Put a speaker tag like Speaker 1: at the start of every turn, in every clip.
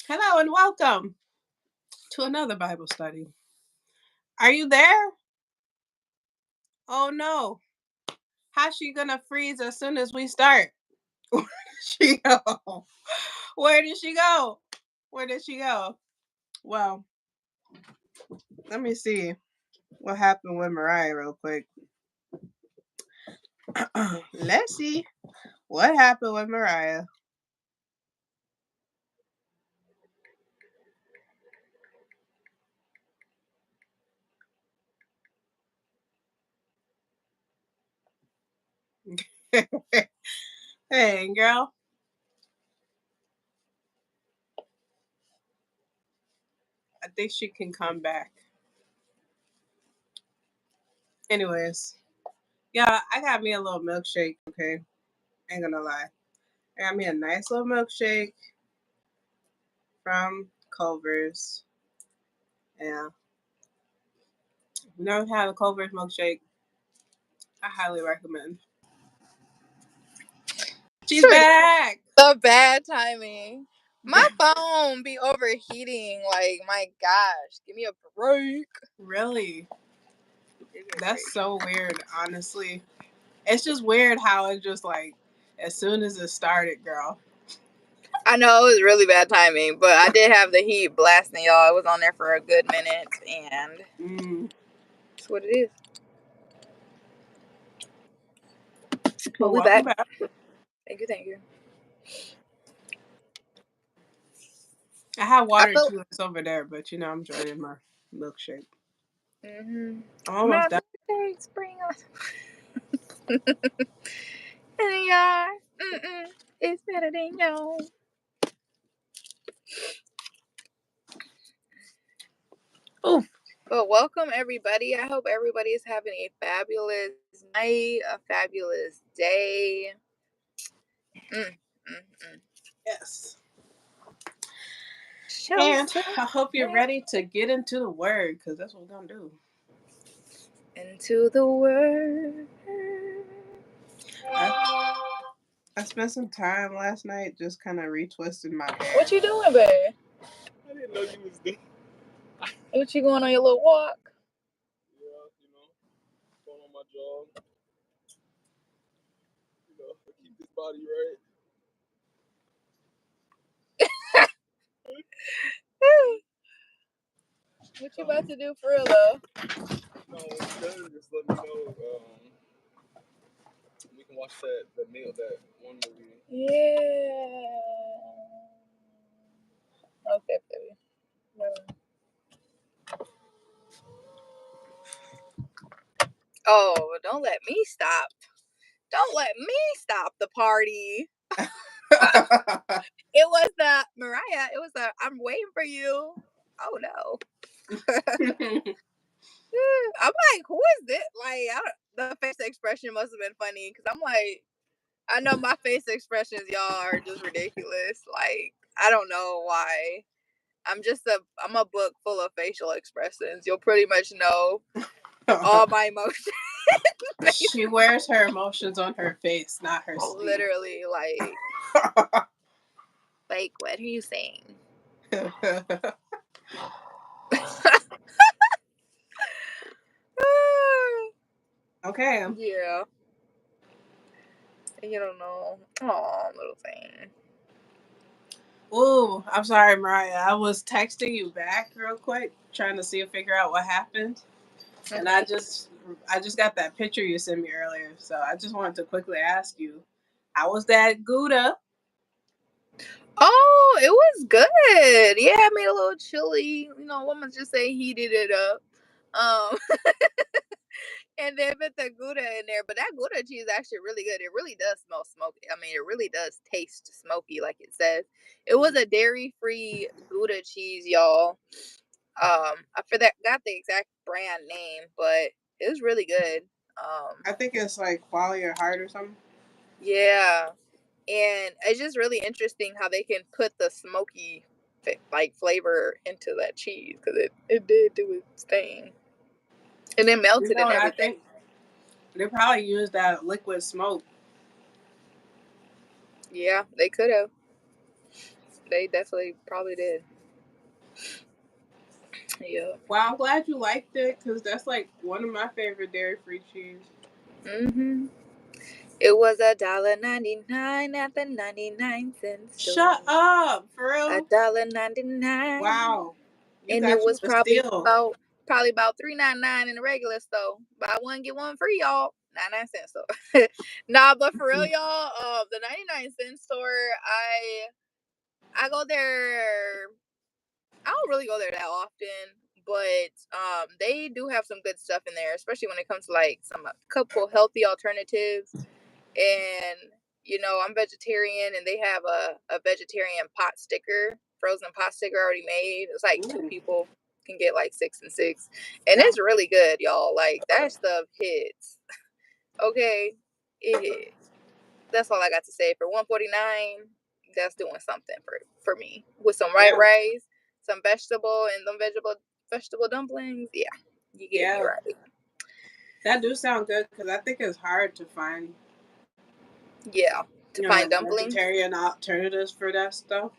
Speaker 1: Hello and welcome to another Bible study. Are you there? Oh no. How's she gonna freeze as soon as we start? Where did she go? Where did she go? Where did she go? Well, let me see what happened with Mariah real quick. Let's see what happened with Mariah. Hey, girl. I think she can come back. Anyways, yeah, I got me a little milkshake, okay? Ain't gonna lie. I got me a nice little milkshake from Culver's. Yeah. If you never had a Culver's milkshake, I highly recommend. She's back!
Speaker 2: The bad timing. My phone be overheating. Like, my gosh. Give me a break.
Speaker 1: Really? That's so weird, honestly. It's just weird how it just like, as soon as it started, girl.
Speaker 2: I know it was really bad timing, but I did have the heat blasting, y'all. I was on there for a good minute, and that's what it is.
Speaker 1: Well,
Speaker 2: we
Speaker 1: welcome
Speaker 2: back.
Speaker 1: back.
Speaker 2: Thank you.
Speaker 1: I had water too. It's over there, but I'm enjoying my milkshake. I'm almost done.
Speaker 2: Spring and y'all, it's better than y'all.
Speaker 1: Oof.
Speaker 2: But welcome everybody. I hope everybody is having a fabulous night, a fabulous day.
Speaker 1: Yes. And I hope you're ready to get into the word, because that's what we're going to do.
Speaker 2: Into the word.
Speaker 1: I spent some time last night just kind of retwisting my hair.
Speaker 2: What you doing, babe?
Speaker 3: I didn't know you was there.
Speaker 2: What you going on your little walk?
Speaker 3: Yeah, going on my jog. Keep this body right.
Speaker 2: What you about to do for real though?
Speaker 3: No, when you're done, just let me know. We can watch that one movie.
Speaker 2: Yeah. Okay, baby. Oh, don't let me stop. Don't let me stop the party. It was the Mariah. It was the I'm waiting for you. Oh no. I'm like, who is this? Like, the face expression must have been funny because I'm like, I know my face expressions, y'all, are just ridiculous. Like, I don't know why. I'm a book full of facial expressions. You'll pretty much know all my emotions.
Speaker 1: She wears her emotions on her face, not her sleeve.
Speaker 2: Literally, like, what are you saying?
Speaker 1: Okay.
Speaker 2: Yeah. You don't know. Aw, little thing.
Speaker 1: Ooh, I'm sorry, Mariah. I was texting you back real quick, trying to figure out what happened. And I just got that picture you sent me earlier. So I just wanted to quickly ask you, how was that Gouda?
Speaker 2: Oh, it was good. Yeah, I made a little chili. Women just say heated it up. And then put the Gouda in there. But that Gouda cheese is actually really good. It really does smell smoky. I mean, it really does taste smoky, like it says. It was a dairy-free Gouda cheese, y'all. I forgot the exact brand name, but it was really good.
Speaker 1: I think it's like Quality or Heart or something.
Speaker 2: Yeah. And it's just really interesting how they can put the smoky flavor into that cheese because it did do its thing. And then melted and everything. I think
Speaker 1: they probably used that liquid smoke.
Speaker 2: Yeah, they could have. They definitely probably did. Yeah.
Speaker 1: Well, I'm glad you liked it because that's like one of my favorite dairy-free cheese.
Speaker 2: Mhm. It was $1.99 at the 99-cent store.
Speaker 1: Shut up, for real?
Speaker 2: $1.99.
Speaker 1: Wow, you
Speaker 2: And it
Speaker 1: got you
Speaker 2: was
Speaker 1: a steal.
Speaker 2: probably about $3.99 in the regular store. Buy one get one free, y'all. 99-cent store. Nah, but for real, y'all, the 99-cent store, I go there. I don't really go there that often, but they do have some good stuff in there, especially when it comes to like some couple healthy alternatives. And I'm vegetarian, and they have a vegetarian pot sticker, frozen pot sticker already made. It's like two people can get like 6 and 6, and it's really good, y'all. Like, that stuff hits. Okay, it hits. That's all I got to say. For $1.49, that's doing something for me, with some white rice, some vegetable, and some vegetable dumplings. Yeah, you get me right.
Speaker 1: That do sound good because I think it's hard to find.
Speaker 2: Yeah, to find dumplings.
Speaker 1: Vegetarian alternatives for that stuff.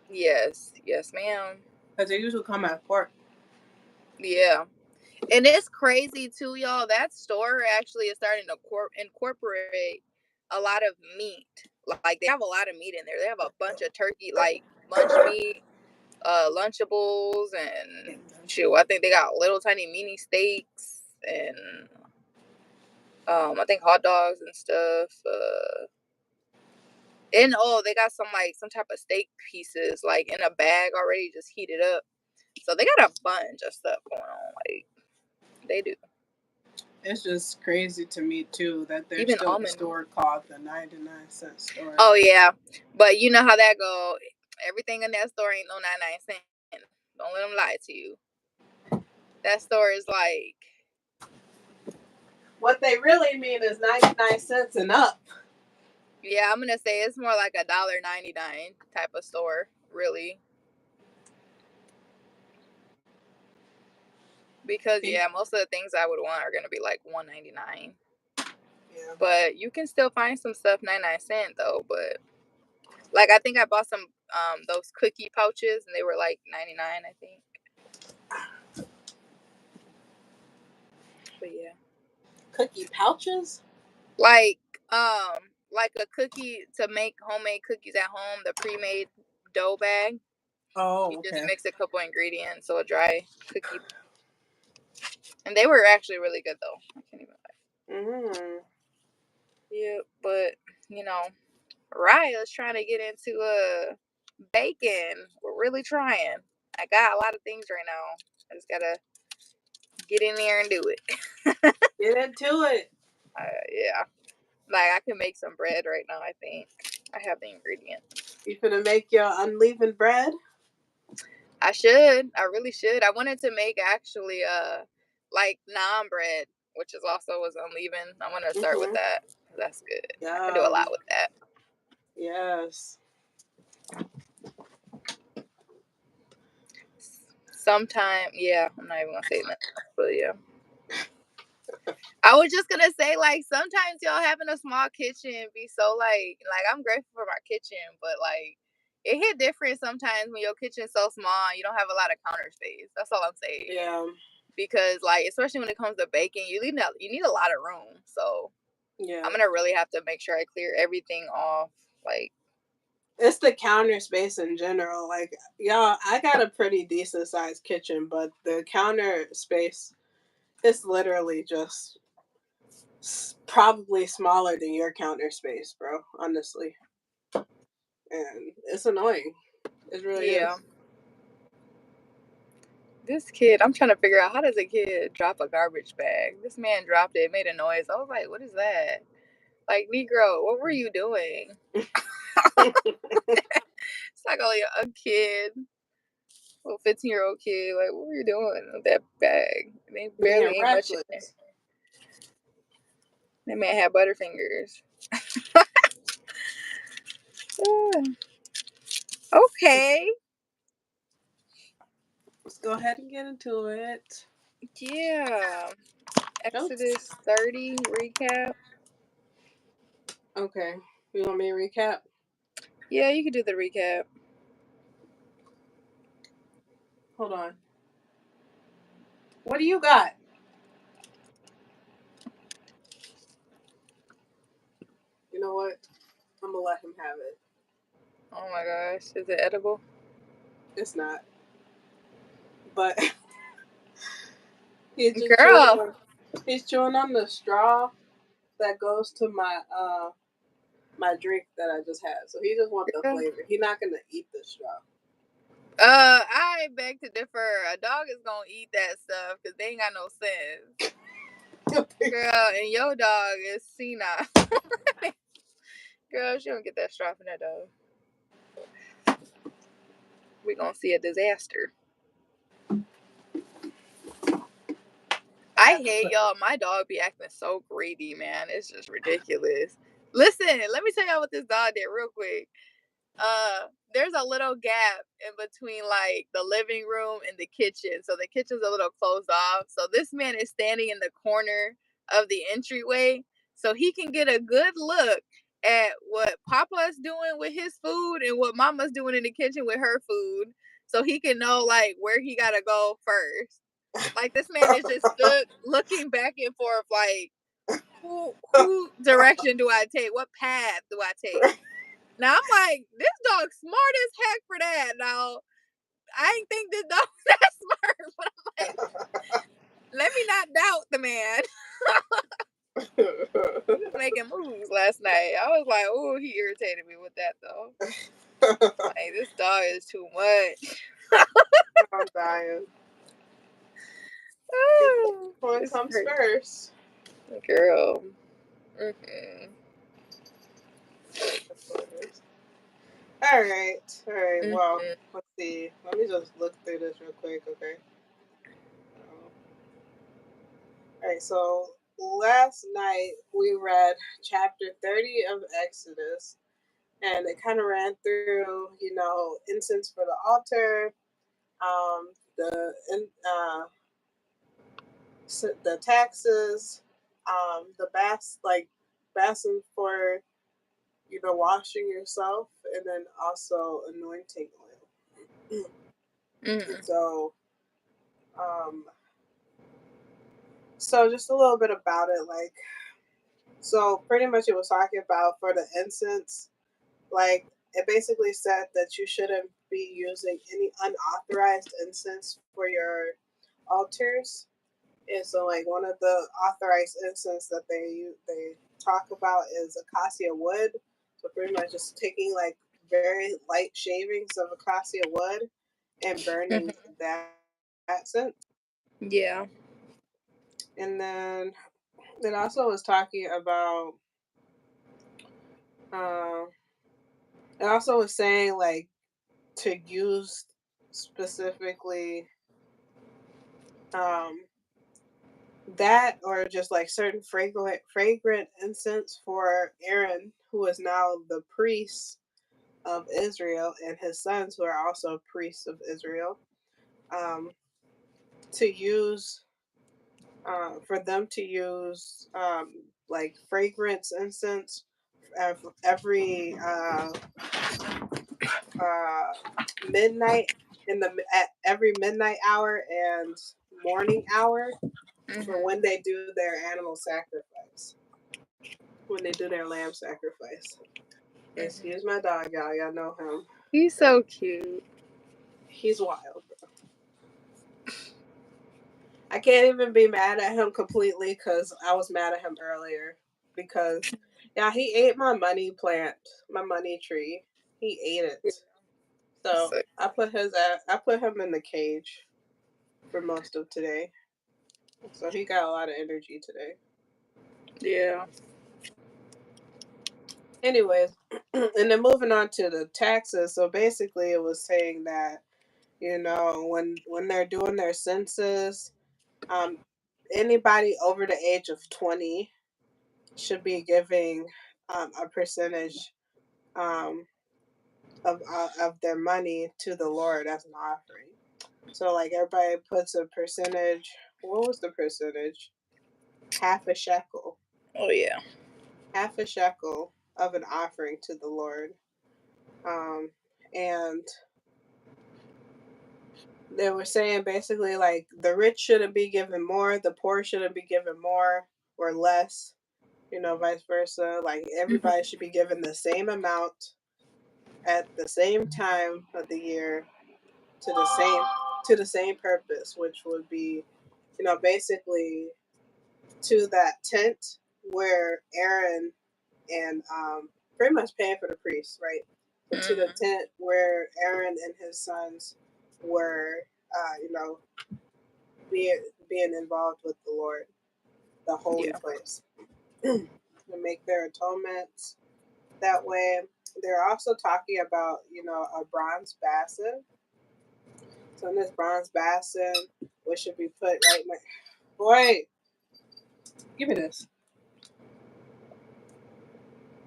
Speaker 2: Yes, ma'am.
Speaker 1: Because they usually come at pork.
Speaker 2: Yeah. And it's crazy too, y'all. That store actually is starting to incorporate a lot of meat. Like, they have a lot of meat in there. They have a bunch of turkey, like lunch meat, Lunchables, and shoot, I think they got little tiny mini steaks, and I think hot dogs and stuff. And they got some type of steak pieces like in a bag already, just heated up. So they got a bunch of stuff going on. Like, they do.
Speaker 1: It's just crazy to me too that there's
Speaker 2: Even
Speaker 1: still a store called the 99-cent store.
Speaker 2: Oh yeah, but you know how that go. Everything in that store ain't no 99 cent. Don't let them lie to you. That store is like,
Speaker 1: what they really mean is 99 cents and up.
Speaker 2: Yeah, I'm gonna say it's more like $1.99 type of store, really. Because most of the things I would want are gonna be like $1.99. Yeah. But you can still find some stuff 99 cent though. But like, I think I bought some those cookie pouches, and they were like 99, I think. But yeah.
Speaker 1: Cookie pouches?
Speaker 2: Like a cookie to make homemade cookies at home, the pre-made dough bag.
Speaker 1: Oh,
Speaker 2: you just mix a couple ingredients, so a dry cookie. And they were actually really good though. I can't even lie. Yeah, but Raya's trying to get into bacon. We're really trying. I got a lot of things right now. I just gotta get in there and do it.
Speaker 1: Get into it.
Speaker 2: Yeah. Like, I can make some bread right now, I think. I have the ingredients.
Speaker 1: You gonna make your unleavened bread?
Speaker 2: I should. I really should. I wanted to make actually like naan bread, which is also was unleavened. I want to start with that. That's good. Yeah. I can do a lot with that.
Speaker 1: Yes.
Speaker 2: Sometime, yeah. I'm not even gonna say that, but yeah. I was just gonna say, like, sometimes y'all having a small kitchen be so like I'm grateful for my kitchen, but like, it hit different sometimes when your kitchen's so small and you don't have a lot of counter space. That's all I'm saying.
Speaker 1: Yeah.
Speaker 2: Because like, especially when it comes to baking, you need a lot of room. So yeah, I'm gonna really have to make sure I clear everything off. Like,
Speaker 1: it's the counter space in general. Like, y'all, I got a pretty decent sized kitchen, but the counter space is literally just probably smaller than your counter space, bro. Honestly, and it's annoying. It really is.
Speaker 2: This kid, I'm trying to figure out, how does a kid drop a garbage bag? This man dropped it, made a noise. I was like, what is that? Like, Negro, what were you doing? It's like only a kid, a 15-year-old kid. Like, what were you doing with that bag? They barely ain't much in there. That man had butterfingers. Okay.
Speaker 1: Let's go ahead and get into it.
Speaker 2: Yeah. Exodus 30 recap.
Speaker 1: Okay. You want me to recap?
Speaker 2: Yeah, you can do the recap.
Speaker 1: Hold on. What do you got? You know what? I'm gonna let him have it.
Speaker 2: Oh my gosh, is it edible?
Speaker 1: It's not. But he's just
Speaker 2: Girl.
Speaker 1: he's chewing on the straw that goes to my drink that I just had. So he just wants the flavor. He's not gonna eat the straw.
Speaker 2: I beg to differ. A dog is gonna eat that stuff because they ain't got no sense. Girl, and your dog is senile. Girl, she don't get that straw from that dog. We gonna see a disaster. I hate y'all. My dog be acting so greedy, man. It's just ridiculous. Listen, let me tell y'all what this dog did real quick. There's a little gap in between like the living room and the kitchen. So the kitchen's a little closed off. So this man is standing in the corner of the entryway so he can get a good look at what Papa's doing with his food and what Mama's doing in the kitchen with her food. So he can know like where he gotta go first. Like this man is just stood looking back and forth like who direction do I take? What path do I take? Now I'm like, this dog's smart as heck for that. Now I ain't think this dog was that smart, but I'm like, let me not doubt the man. He was making moves last night. I was like, oh, he irritated me with that though. Like this dog is too much.
Speaker 1: I'm dying. What comes first?
Speaker 2: Girl. Mm-hmm.
Speaker 1: All right. Well, let's see. Let me just look through this real quick, okay? All right. So last night we read chapter 30 of Exodus, and it kind of ran through, incense for the altar, the taxes, the basin for washing yourself, and then also anointing oil. So, so just a little bit about it, so pretty much it was talking about for the incense, it basically said that you shouldn't be using any unauthorized incense for your altars. And so one of the authorized incense that they talk about is acacia wood. So pretty much just taking very light shavings of acacia wood and burning that scent.
Speaker 2: Yeah.
Speaker 1: And then it also was talking about it also was saying to use specifically that, or just certain fragrant incense for Aaron, who is now the priest of Israel, and his sons, who are also priests of Israel, to use for them to use fragrance incense every midnight at every midnight hour and morning hour for when they do their animal sacrifice, when they do their lamb sacrifice. Excuse my dog, y'all. Y'all know him.
Speaker 2: He's so cute.
Speaker 1: He's wild, bro. I can't even be mad at him completely because I was mad at him earlier because he ate my money plant, my money tree. He ate it. So I put him in the cage for most of today. So he got a lot of energy today.
Speaker 2: Yeah.
Speaker 1: Anyways, and then moving on to the taxes. So basically it was saying that, when they're doing their census, anybody over the age of 20 should be giving a percentage of their money to the Lord as an offering. So everybody puts a percentage. What was the percentage? Half a shekel.
Speaker 2: Oh yeah.
Speaker 1: Half a shekel of an offering to the Lord. And they were saying basically like the rich shouldn't be given more, the poor shouldn't be given more or less, vice versa. Like everybody should be given the same amount at the same time of the year to the same purpose, which would be, basically to that tent where Aaron and pretty much paying for the priests, right? But to the tent where Aaron and his sons were, being involved with the Lord, the holy place, to make their atonements that way. They're also talking about, a bronze basin. So in this bronze basin, which should be put right next. Boy, give me this.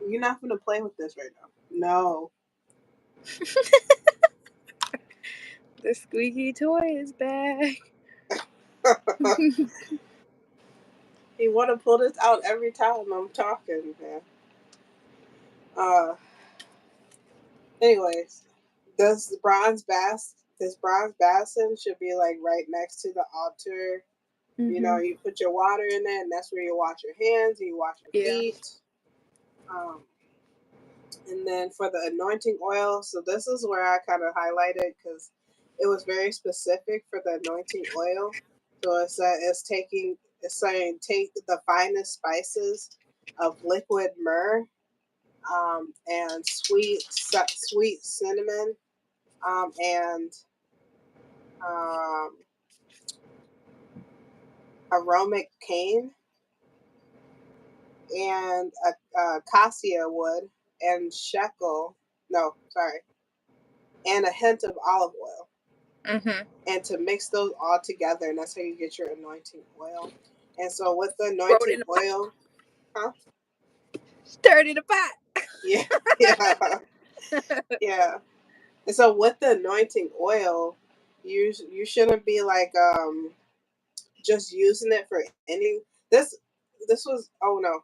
Speaker 1: You're not gonna play with this right now. No.
Speaker 2: The squeaky toy is back.
Speaker 1: You want to pull this out every time I'm talking, man. Anyways, this bronze basin should be like right next to the altar. You put your water in there, and that's where you wash your hands, and you wash your feet. And then for the anointing oil, so this is where I kind of highlighted because it was very specific for the anointing oil. So it's saying take the finest spices of liquid myrrh, and sweet cinnamon, and um, aromatic cane, and a cassia wood, and and a hint of olive oil. And to mix those all together, and that's how you get your anointing oil. And so with the anointing oil,
Speaker 2: stir it in the pot.
Speaker 1: Yeah. And so with the anointing oil, you shouldn't be like just using it for any. This was no.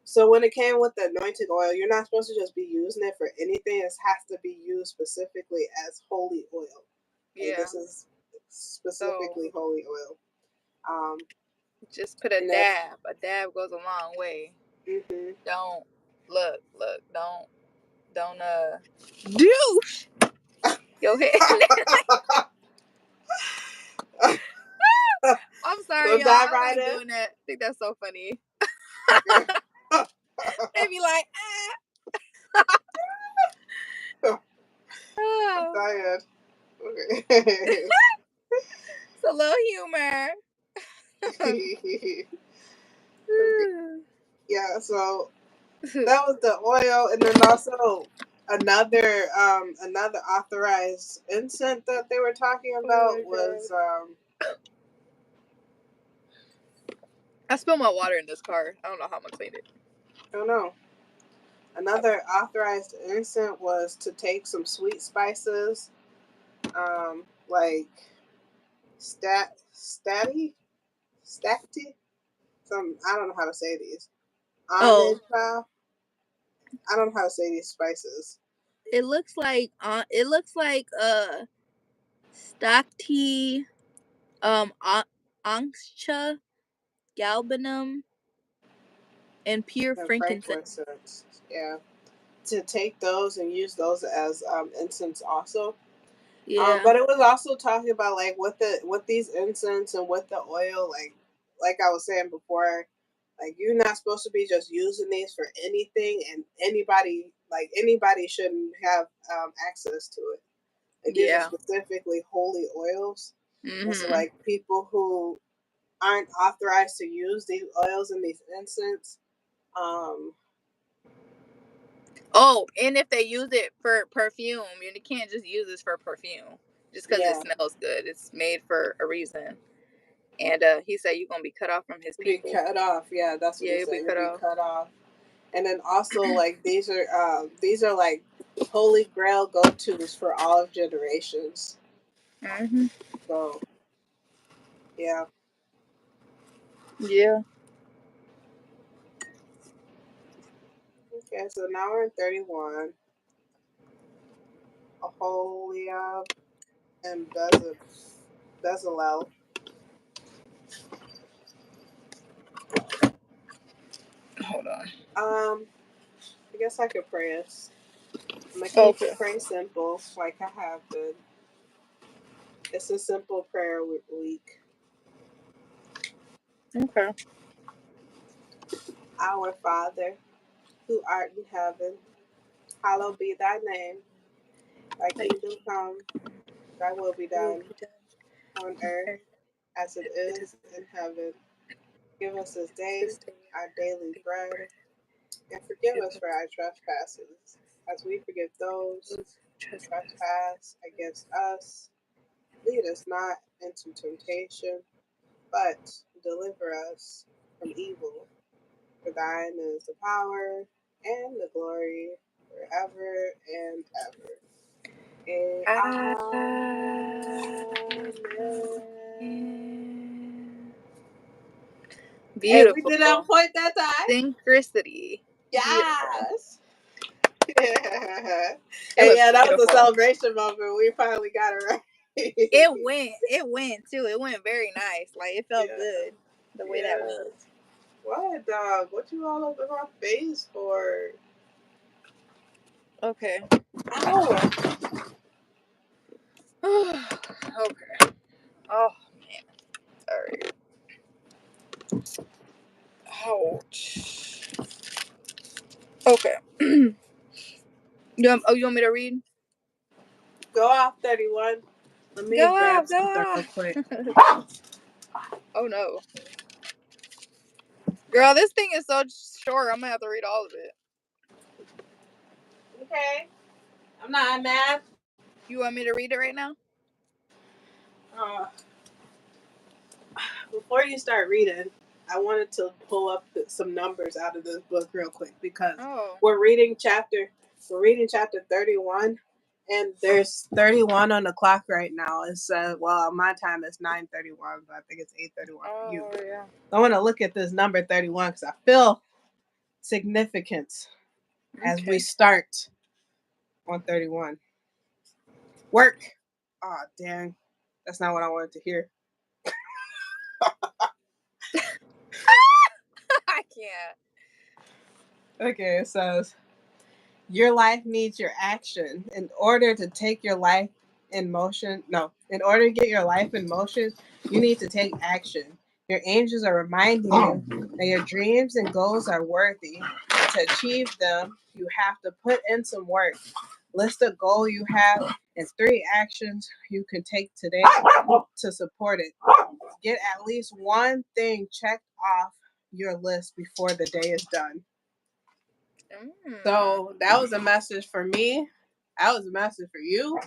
Speaker 1: So when it came with the anointing oil, you're not supposed to just be using it for anything. It has to be used specifically as holy oil. Like this is specifically holy oil.
Speaker 2: Just put a dab. A dab goes a long way. Don't don't douche your head. I'm sorry, y'all. I like doing that. I think that's so funny. They be like,
Speaker 1: I'm tired. Okay.
Speaker 2: It's a little humor.
Speaker 1: Yeah, so that was the oil, and then also another authorized incense that they were talking about was
Speaker 2: I spilled my water in this car. I don't know how I'm gonna clean it.
Speaker 1: I don't know. Another authorized incense was to take some sweet spices, like stati, some, I don't know how to say these. Onyx, I don't know how to say these spices.
Speaker 2: It looks like stock tea, anxia, galbanum, and pure frankincense.
Speaker 1: Yeah, to take those and use those as incense also.
Speaker 2: Yeah.
Speaker 1: But it was also talking about like with these incense and with the oil, like I was saying before, like you're not supposed to be just using these for anything, and anybody shouldn't have access to it. Like these are specifically holy oils. And so like people who aren't authorized to use these oils and these incense.
Speaker 2: And if they use it for perfume, you can't just use this for perfume just because it smells good. It's made for a reason. And he said you're gonna be cut off from his people.
Speaker 1: Be cut off, yeah, that's what he said. You'll be cut off. And then also like these are like holy grail go-tos for all of generations. So yeah. Okay, so now we're in 31. Aholiab. and Bezalel.
Speaker 2: Hold on.
Speaker 1: I guess I could pray us. I'm gonna keep
Speaker 2: Okay.
Speaker 1: it pretty simple, like I have been. It's a simple prayer week.
Speaker 2: Okay.
Speaker 1: Our Father, who art in heaven, hallowed be thy name. Thy kingdom come, thy will be done on earth as it is in heaven. Give us this day our daily bread, and forgive us for our trespasses, as we forgive those who trespass against us. Lead us not into temptation, but deliver us from evil. For thine is the power and the glory forever and ever. Amen. Hey, we did on
Speaker 2: Beautiful.
Speaker 1: point that time.
Speaker 2: Synchronicity.
Speaker 1: Yes.
Speaker 2: It
Speaker 1: And
Speaker 2: was
Speaker 1: yeah, that was a
Speaker 2: beautiful.
Speaker 1: celebration moment. We finally got it right.
Speaker 2: It went too. It went very nice. Like it felt
Speaker 1: Yeah.
Speaker 2: good the way that was.
Speaker 1: What, dog? What you all over my face for?
Speaker 2: Okay.
Speaker 1: Ow.
Speaker 2: Okay. Oh man. Sorry. Ouch. Okay. you want me to read?
Speaker 1: Go off 31. Let me grab something real quick.
Speaker 2: Oh no. Girl, this thing is so short. I'm gonna have to read all of it.
Speaker 1: Okay. I'm not mad.
Speaker 2: You want me to read it right now?
Speaker 1: Uh, Before you start reading, I wanted to pull up some numbers out of this book real quick because we're reading chapter 31, and there's 31 on the clock right now. It's well, my time is 9:31, but I think it's 8:31 for you.
Speaker 2: Yeah.
Speaker 1: I want to look at this number 31 because I feel significance as we start on 31. Work. Oh, dang. That's not what I wanted to hear.
Speaker 2: I can't.
Speaker 1: Okay, it says, your life needs your action. In order to take your life in motion, in order to get your life in motion, you need to take action. Your angels are reminding you that your dreams and goals are worthy. To achieve them, you have to put in some work. List a goal you have and 3 actions you can take today to support it. Get at least one thing checked off your list before the day is done. So that was a message for me. That was a message for you.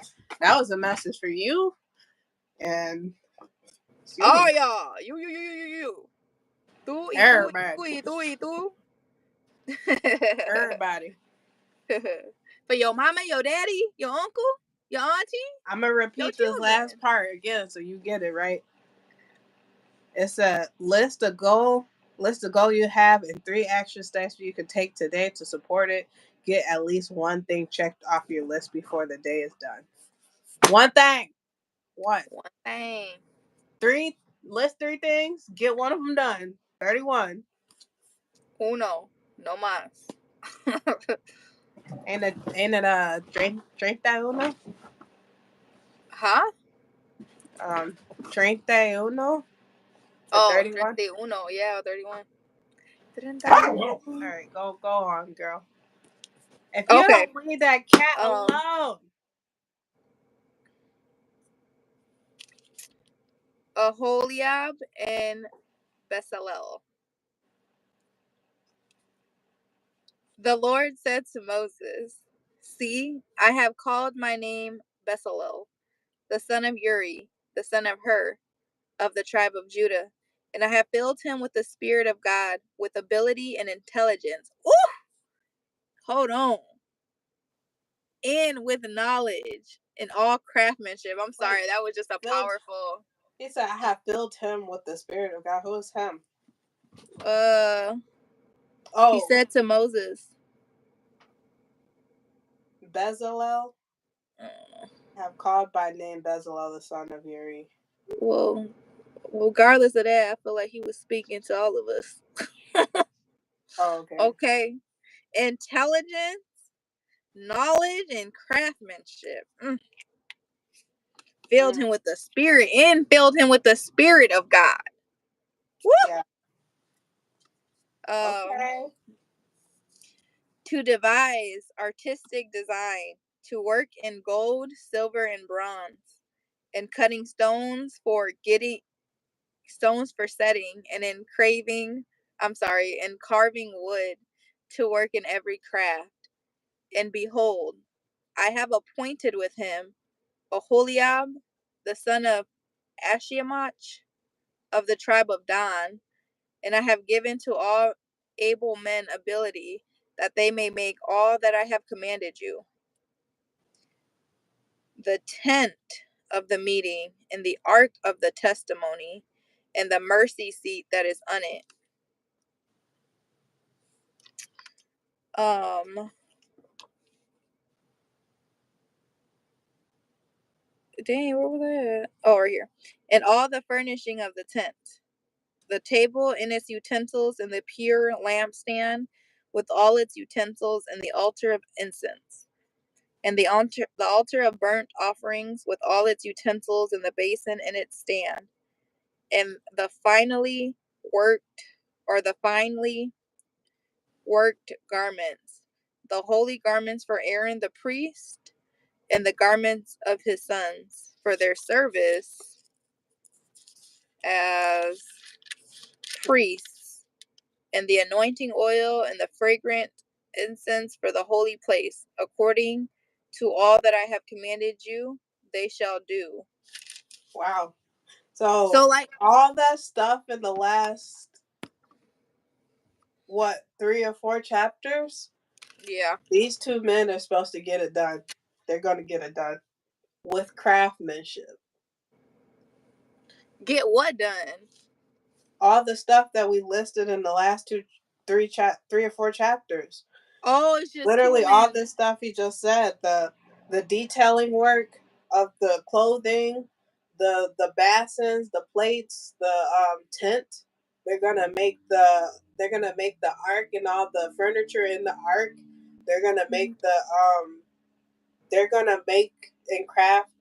Speaker 1: That was a message for you. And
Speaker 2: y'all. You.
Speaker 1: Everybody.
Speaker 2: Tú.
Speaker 1: Everybody.
Speaker 2: For your mama, your daddy, your uncle, your auntie.
Speaker 1: I'm gonna repeat this last part again so you get it right. It's a list a goal you have and 3 action steps you can take today to support it. Get at least one thing checked off your list before the day is done. One thing. One
Speaker 2: thing.
Speaker 1: 3. List 3 things. Get one of them done. 31.
Speaker 2: Uno. No más.
Speaker 1: Ain't it drink that uno?
Speaker 2: Huh?
Speaker 1: 31.
Speaker 2: Oh,
Speaker 1: 31.
Speaker 2: 31. Yeah, 31.
Speaker 1: All right, go on, girl. If you don't leave that cat alone.
Speaker 2: Aholiab and Bezalel. The Lord said to Moses, see, I have called my name Bezalel, the son of Uri, the son of Hur, of the tribe of Judah, and I have filled him with the Spirit of God, with ability and intelligence. Ooh! Hold on. And with knowledge and all craftsmanship. I'm sorry, that was just a powerful.
Speaker 1: He said, I have filled him with the Spirit of God. Who is him?
Speaker 2: He said to Moses.
Speaker 1: Bezalel. have called by name Bezalel the son of Uri.
Speaker 2: Well, regardless of that, I feel like he was speaking to all of us.
Speaker 1: Oh, okay.
Speaker 2: Okay. Intelligence, knowledge, and craftsmanship. Filled him with the spirit and filled him with the spirit of God. Woo!
Speaker 1: Yeah. Okay.
Speaker 2: To devise artistic design, to work in gold, silver, and bronze, and cutting stones for setting, and in carving wood, to work in every craft. And behold, I have appointed with him Aholiab, the son of Ahisamach, of the tribe of Dan, and I have given to all able men ability, that they may make all that I have commanded you. The tent of the meeting, and the ark of the testimony, and the mercy seat that is on it. Dang, where was that? Oh, right here. And all the furnishing of the tent, the table and its utensils, and the pure lampstand with all its utensils, and the altar of incense, and the altar of burnt offerings with all its utensils, and the basin and its stand, and the finely worked garments, the holy garments for Aaron the priest, and the garments of his sons for their service as priests, and the anointing oil and the fragrant incense for the holy place, according to all that I have commanded you, they shall do.
Speaker 1: Wow. So like all that stuff in the last 3 or 4 chapters?
Speaker 2: Yeah.
Speaker 1: These 2 men are supposed to get it done. They're going to get it done with craftsmanship.
Speaker 2: Get what done?
Speaker 1: All the stuff that we listed in the last 3 or 4 chapters.
Speaker 2: Oh, it's just
Speaker 1: literally all this stuff he just said. The detailing work of the clothing, the basins, the plates, the tent. They're gonna make the ark and all the furniture in the ark. They're gonna make they're gonna make and craft,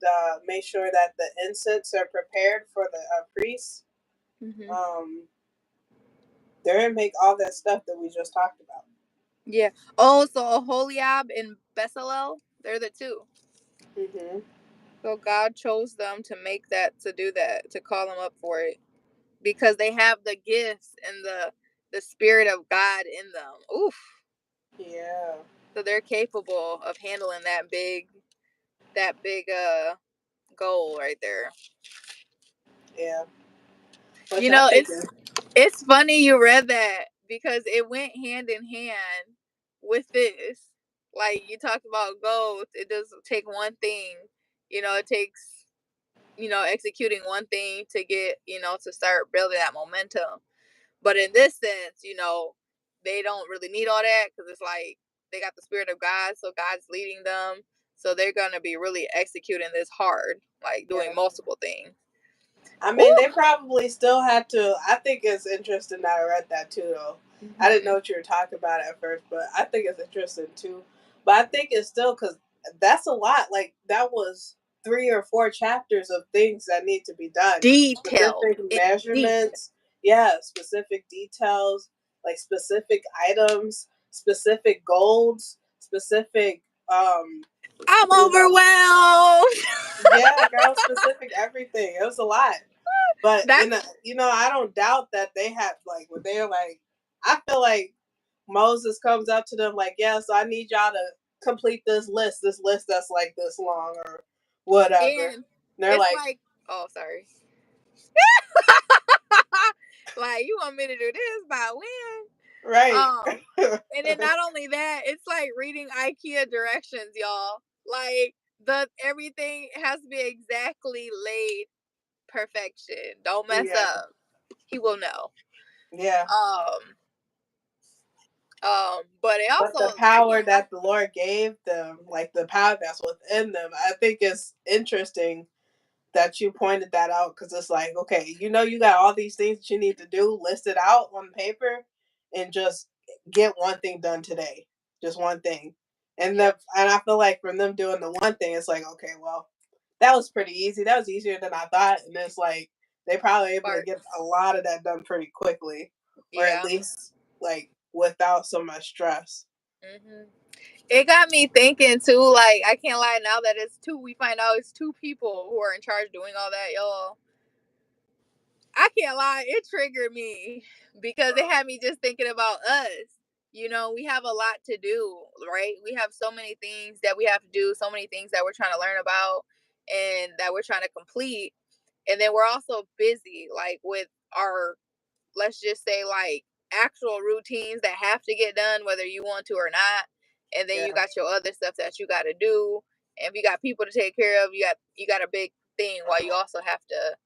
Speaker 1: make sure that the incense are prepared for the priests. They're gonna make all that stuff that we just talked about.
Speaker 2: Yeah. Oh, so Aholiab and Bezalel, they're the 2.
Speaker 1: Mm-hmm.
Speaker 2: So God chose them to do that, to call them up for it, because they have the gifts and the spirit of God in them. Oof.
Speaker 1: Yeah.
Speaker 2: So they're capable of handling that big goal right there.
Speaker 1: Yeah.
Speaker 2: Which it's funny you read that, because it went hand in hand with this. Like, you talked about goals. It doesn't take one thing. It takes, executing one thing to get, to start building that momentum. But in this sense, they don't really need all that, because it's like they got the spirit of God, so God's leading them. So they're going to be really executing this hard, like doing multiple things.
Speaker 1: I mean, they probably still had to. I think it's interesting that I read that too, though. Mm-hmm. I didn't know what you were talking about at first, but I think it's interesting too. But I think it's still, because that's a lot. Like, that was 3 or 4 chapters of things that need to be done. Specific measurements. Yeah, specific details, like specific items, specific goals, specific.
Speaker 2: I'm overwhelmed.
Speaker 1: Yeah, girl, specific everything. It was a lot. But I don't doubt that they have, like, when they're like, I feel like Moses comes up to them like, yeah, so I need y'all to complete this list that's like this long or whatever. And they're like,
Speaker 2: oh, sorry. Like, you want me to do this by when?
Speaker 1: Right.
Speaker 2: And then not only that, it's like reading IKEA directions, y'all. Like, everything has to be exactly laid perfection. Don't mess up. He will know.
Speaker 1: Yeah.
Speaker 2: But it
Speaker 1: But
Speaker 2: also,
Speaker 1: the power that the Lord gave them, like the power that's within them, I think it's interesting that you pointed that out, because it's like, okay, you know, you got all these things that you need to do listed out on paper, and just get one thing done today, just one thing. And and I feel like from them doing the one thing, it's like, okay, well, that was pretty easy. That was easier than I thought, and it's like they probably able to get a lot of that done pretty quickly, or at least like without so much stress.
Speaker 2: Mm-hmm. It got me thinking too. Like, I can't lie. Now that we find out it's two people who are in charge doing all that, y'all. I can't lie. It triggered me because it had me just thinking about us. You know, we have a lot to do, right? We have so many things that we have to do, so many things that we're trying to learn about and that we're trying to complete. And then we're also busy, like with our, let's just say, like actual routines that have to get done, whether you want to or not. And then you got your other stuff that you got to do. And if you got people to take care of, you got a big thing while you also have to,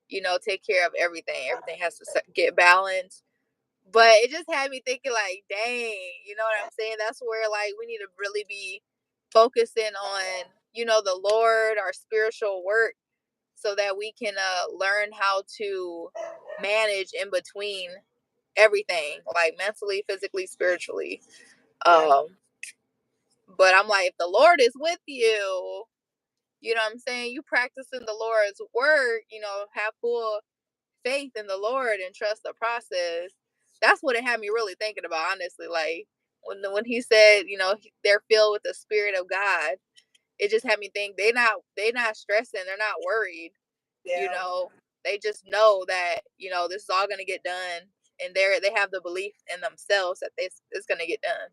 Speaker 2: you know, take care of everything. Everything has to get balanced. But it just had me thinking, like, dang, you know what I'm saying? That's where, like, we need to really be focusing on, you know, the Lord, our spiritual work, so that we can learn how to manage in between everything, like mentally, physically, spiritually. But I'm like, if the Lord is with you, you know what I'm saying? You practicing the Lord's word, you know, have full faith in the Lord and trust the process. That's what it had me really thinking about, honestly. Like when he said, you know, they're filled with the Spirit of God, it just had me think they not stressing, they're not worried. You know, they just know that, you know, this is all gonna get done, and they have the belief in themselves that this is gonna get done.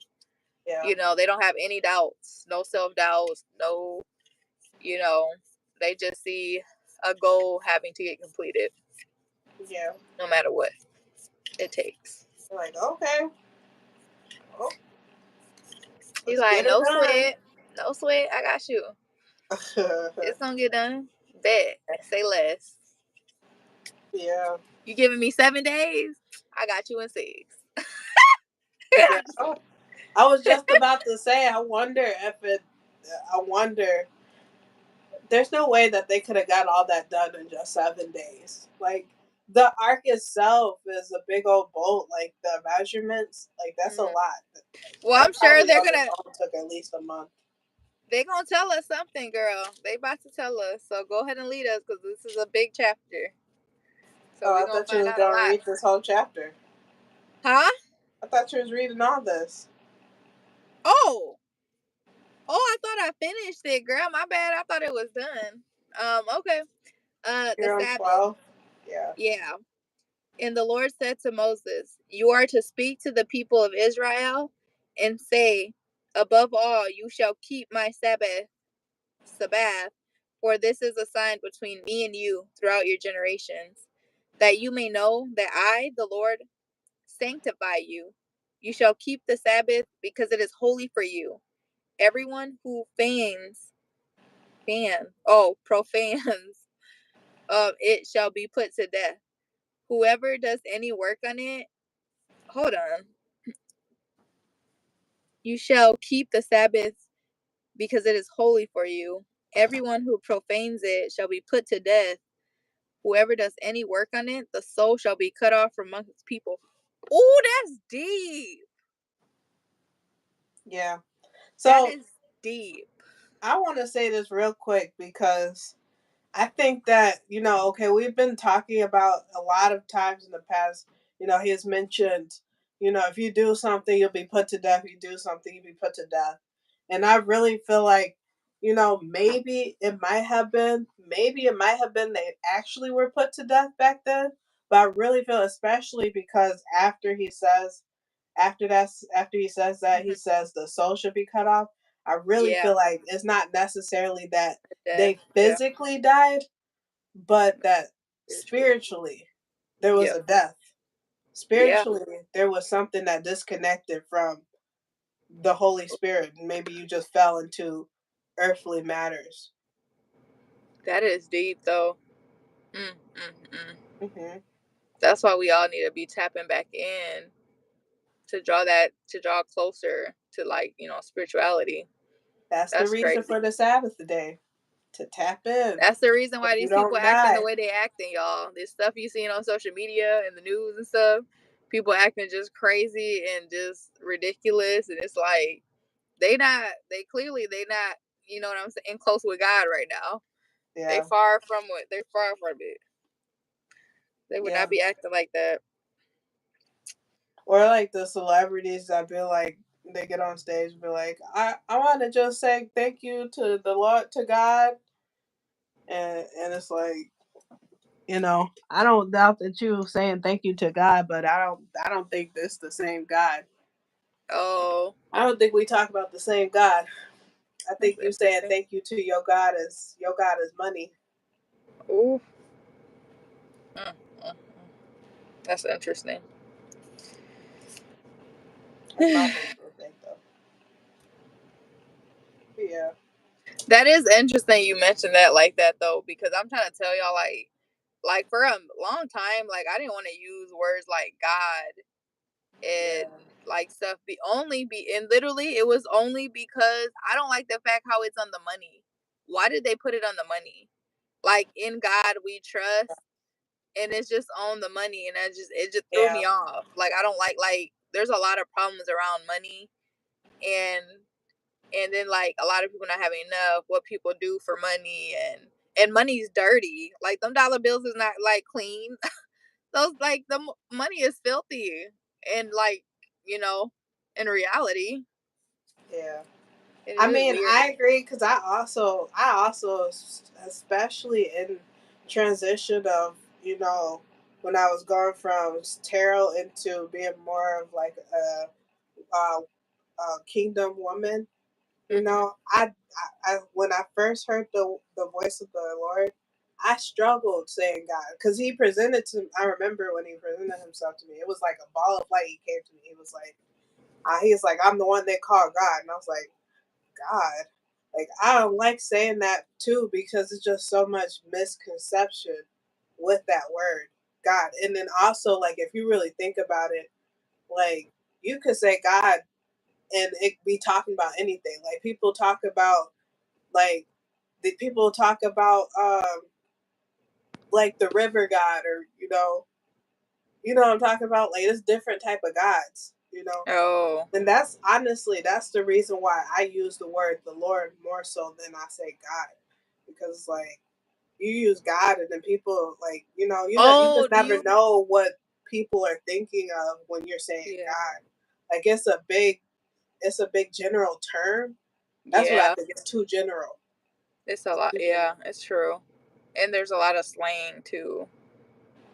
Speaker 2: You know, they don't have any doubts, no self doubts, no, you know, they just see a goal having to get completed. No matter what it takes.
Speaker 1: Like, okay. Oh,
Speaker 2: he's like, no sweat. No sweat. I got you. It's gonna get done. Bet. Say less.
Speaker 1: Yeah.
Speaker 2: You giving me 7 days? I got you in 6.
Speaker 1: Yeah. Oh, I was just about to say, I wonder. There's no way that they could have got all that done in just 7 days. Like, the ark itself is a big old boat. Like, the measurements, like, that's a lot.
Speaker 2: Well, I'm sure they're gonna.
Speaker 1: Took at least a month.
Speaker 2: They're gonna tell us something, girl. They about to tell us. So go ahead and lead us, because this is a big chapter. So
Speaker 1: I thought you was gonna read this whole chapter.
Speaker 2: Huh?
Speaker 1: I thought you was reading all this.
Speaker 2: Oh, I thought I finished it, girl. My bad. I thought it was done. Okay.
Speaker 1: You're
Speaker 2: The
Speaker 1: on
Speaker 2: Sabbath.
Speaker 1: 12?
Speaker 2: Yeah. And the Lord said to Moses, you are to speak to the people of Israel and say, above all, you shall keep my Sabbath, for this is a sign between me and you throughout your generations, that you may know that I, the Lord, sanctify you. You shall keep the Sabbath because it is holy for you. Everyone who profanes it shall be put to death. Whoever does any work on it, hold on. You shall keep the Sabbath because it is holy for you. Everyone who profanes it shall be put to death. Whoever does any work on it, the soul shall be cut off from amongst people. Ooh, that's deep.
Speaker 1: Yeah. So
Speaker 2: that is deep.
Speaker 1: I want to say this real quick, because I think that, okay, we've been talking about a lot of times in the past, he has mentioned, if you do something, you'll be put to death. If you do something, you'll be put to death. And I really feel like, maybe it might have been they actually were put to death back then. But I really feel, especially because after he says that, he says the soul should be cut off. I really feel like it's not necessarily that they physically died, but that spiritually there was a death. Spiritually, there was something that disconnected from the Holy Spirit, and maybe you just fell into earthly matters.
Speaker 2: That is deep, though. Mm-hmm. That's why we all need to be tapping back in to draw closer to, like, you know, spirituality.
Speaker 1: That's the
Speaker 2: That's
Speaker 1: reason
Speaker 2: crazy.
Speaker 1: for the Sabbath day, to tap in.
Speaker 2: That's the reason
Speaker 1: So
Speaker 2: why
Speaker 1: you
Speaker 2: these people
Speaker 1: don't
Speaker 2: acting the
Speaker 1: die.
Speaker 2: way they acting, y'all. This stuff you seen on social media and the news and stuff, people acting just crazy and just ridiculous, and it's like they clearly not, you know what I'm saying, close with God right now.
Speaker 1: Yeah.
Speaker 2: They're far from it. They would
Speaker 1: Yeah.
Speaker 2: not be acting like that.
Speaker 1: Or like the celebrities that be like, they get on stage and be like, I want to just say thank you to the Lord, to God. And it's like, you know, I don't doubt that you saying thank you to God, but I don't think this the same God.
Speaker 2: Oh,
Speaker 1: I don't think we talk about the same God. I think
Speaker 2: that's
Speaker 1: you saying
Speaker 2: interesting.
Speaker 1: thank you to your God is money.
Speaker 2: Ooh. That's interesting.
Speaker 1: That's my personal thing, though. Yeah.
Speaker 2: That is interesting you mentioned that like that, though, because I'm trying to tell y'all, like for a long time, like I didn't want to use words like God and like stuff and literally it was only because I don't like the fact how it's on the money. Why did they put it on the money? Like, in God we trust, and it's just on the money, and it just threw me off. Like, I don't like there's a lot of problems around money, and then like a lot of people not having enough, what people do for money, and money's dirty. Like, them dollar bills is not like clean. Those, like, the money is filthy, and like, you know, in reality.
Speaker 1: Yeah.
Speaker 2: It
Speaker 1: I
Speaker 2: is
Speaker 1: mean,
Speaker 2: weird.
Speaker 1: I agree because I also, especially in transition of, you know, when I was going from tarot into being more of like a kingdom woman, you know, I when I first heard the voice of the Lord, I struggled saying God because he presented to. I remember when he presented himself to me, it was like a ball of light. He came to me. He was like, I'm the one they call God, and I was like, God. Like, I don't like saying that too because it's just so much misconception with that word, God. And then also, like, if you really think about it, like, you could say God and it be talking about anything. Like, people talk about, like, the people talk about, like, the river God, or, you know what I'm talking about? Like, it's different type of gods, you know?
Speaker 2: Oh.
Speaker 1: And that's honestly, that's the reason why I use the word the Lord more so than I say God. Because, like, you use God and then people, like, you
Speaker 2: Oh,
Speaker 1: just never know what people are thinking of when you're saying God. Like, it's a big general term. That's what I
Speaker 2: Yeah.
Speaker 1: think. It's too general.
Speaker 2: It's a lot. Yeah, it's true. And there's a lot of slang too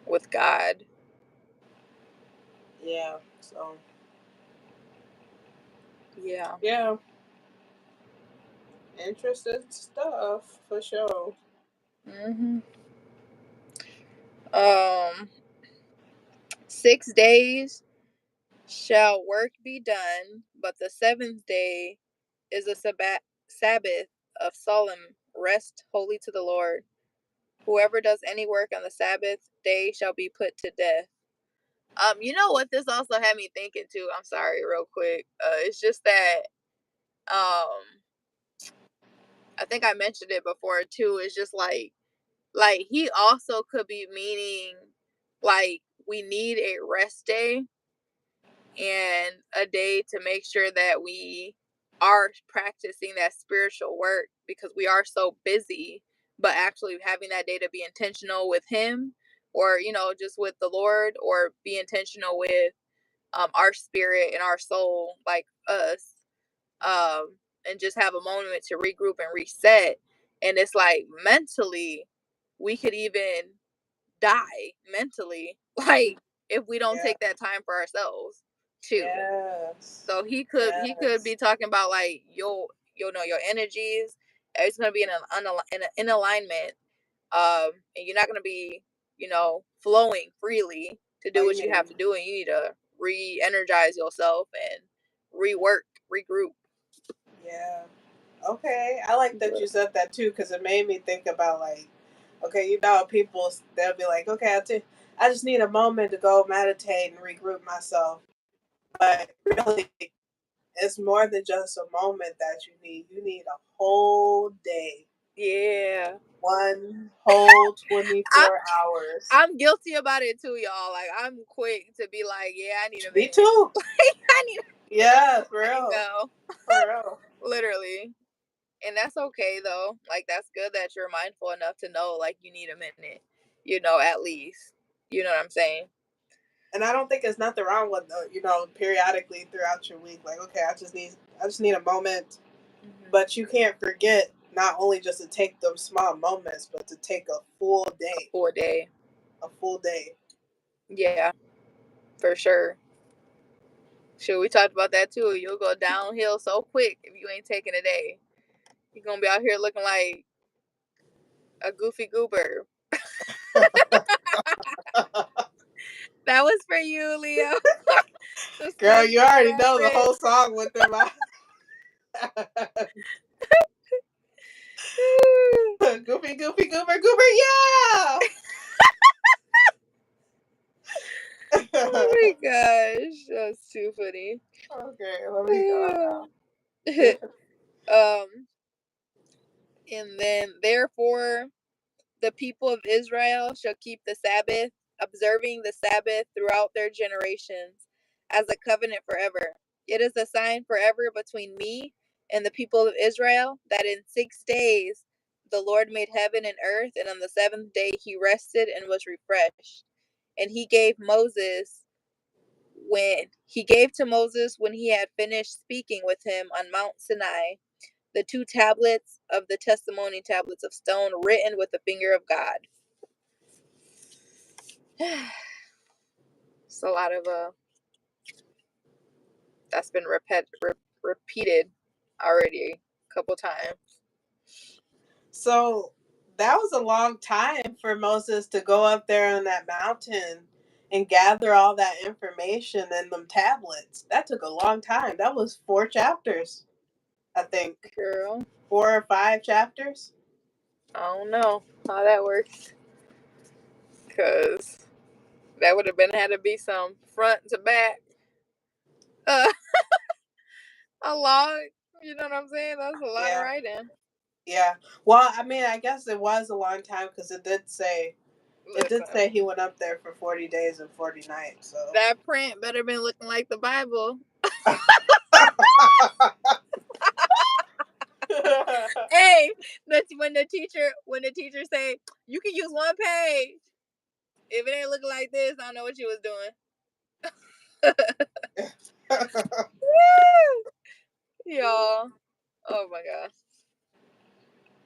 Speaker 2: with God.
Speaker 1: Yeah. So.
Speaker 2: Yeah.
Speaker 1: Yeah. Interesting stuff for sure.
Speaker 2: Mhm. 6 days shall work be done, but the seventh day is a Sabbath of solemn rest, holy to the Lord. Whoever does any work on the Sabbath day shall be put to death. You know what this also had me thinking too? I'm sorry, real quick. It's just that I think I mentioned it before too. It's just like he also could be meaning like we need a rest day and a day to make sure that we are practicing that spiritual work because we are so busy, but actually having that day to be intentional with him, or just with the Lord, or be intentional with our spirit and our soul, like us, and just have a moment to regroup and reset. And it's like mentally we could even die mentally, like, if we don't take that time for ourselves too.
Speaker 1: Yes.
Speaker 2: So he could be talking about like you'll know your energies. It's gonna be in alignment, and you're not gonna be flowing freely to do what you have to do, and you need to re-energize yourself and rework, regroup.
Speaker 1: Yeah. Okay. I like that you said that too because it made me think about, like, okay, people, they'll be like, okay, I just need a moment to go meditate and regroup myself. But really, it's more than just a moment that you need. You need a whole day.
Speaker 2: Yeah.
Speaker 1: One whole 24 hours.
Speaker 2: I'm guilty about it too, y'all. Like, I'm quick to be like, yeah, I need a
Speaker 1: Me
Speaker 2: minute.
Speaker 1: too.
Speaker 2: I need.
Speaker 1: Yeah, for
Speaker 2: I
Speaker 1: real.
Speaker 2: know.
Speaker 1: For real.
Speaker 2: Literally. And that's okay though. Like, that's good that you're mindful enough to know like you need a minute. At least. You know what I'm saying?
Speaker 1: And I don't think there's nothing wrong with periodically throughout your week. Like, okay, I just need a moment. But you can't forget not only just to take those small moments, but to take a full day. A full day.
Speaker 2: Yeah, for sure. Sure, we talked about that too. You'll go downhill so quick if you ain't taking a day. You're gonna be out here looking like a goofy goober. That was for you, Lleo.
Speaker 1: Girl, you already know the whole song with them. Goofy, goofy, goober, goober, yeah!
Speaker 2: Oh my gosh, that's too funny.
Speaker 1: Okay, let me go now.
Speaker 2: And then therefore the people of Israel shall keep the Sabbath, observing the Sabbath throughout their generations as a covenant forever. It is a sign forever between me and the people of Israel that in 6 days the Lord made heaven and earth, and on the seventh day he rested and was refreshed. And he gave to Moses when he had finished speaking with him on Mount Sinai the 2 tablets of the testimony, tablets of stone written with the finger of God. It's a lot of that's been repeated already a couple times.
Speaker 1: So that was a long time for Moses to go up there on that mountain and gather all that information in them tablets. That took a long time. That was 4 chapters, I think.
Speaker 2: Girl.
Speaker 1: 4 or 5 chapters.
Speaker 2: I don't know how that works. Because that would have had to be some front to back. A lot. You know what I'm saying? That's a lot of writing.
Speaker 1: Yeah. Well, I mean, I guess it was a long time because it did say he went up there for 40 days and 40 nights. So
Speaker 2: that print better been looking like the Bible. Hey, when the teacher say you can use 1 page, if it ain't looking like this, I don't know what you was doing. Y'all, oh my gosh.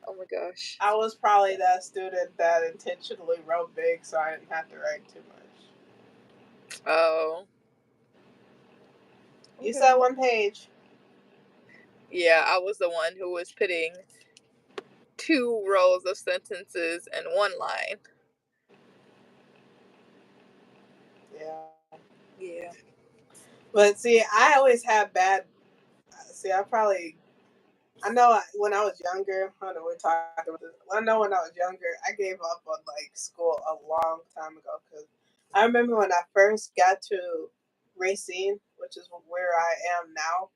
Speaker 2: Oh my gosh.
Speaker 1: I was probably that student that intentionally wrote big so I didn't have to write too much.
Speaker 2: Oh.
Speaker 1: You said 1 page.
Speaker 2: Yeah, I was the one who was putting 2 rows of sentences and 1 line. Yeah.
Speaker 1: But see, I always had bad. See, I know when I was younger, I don't know, we're talking about this. I know when I was younger, I gave up on like school a long time ago because I remember when I first got to Racine, which is where I am now,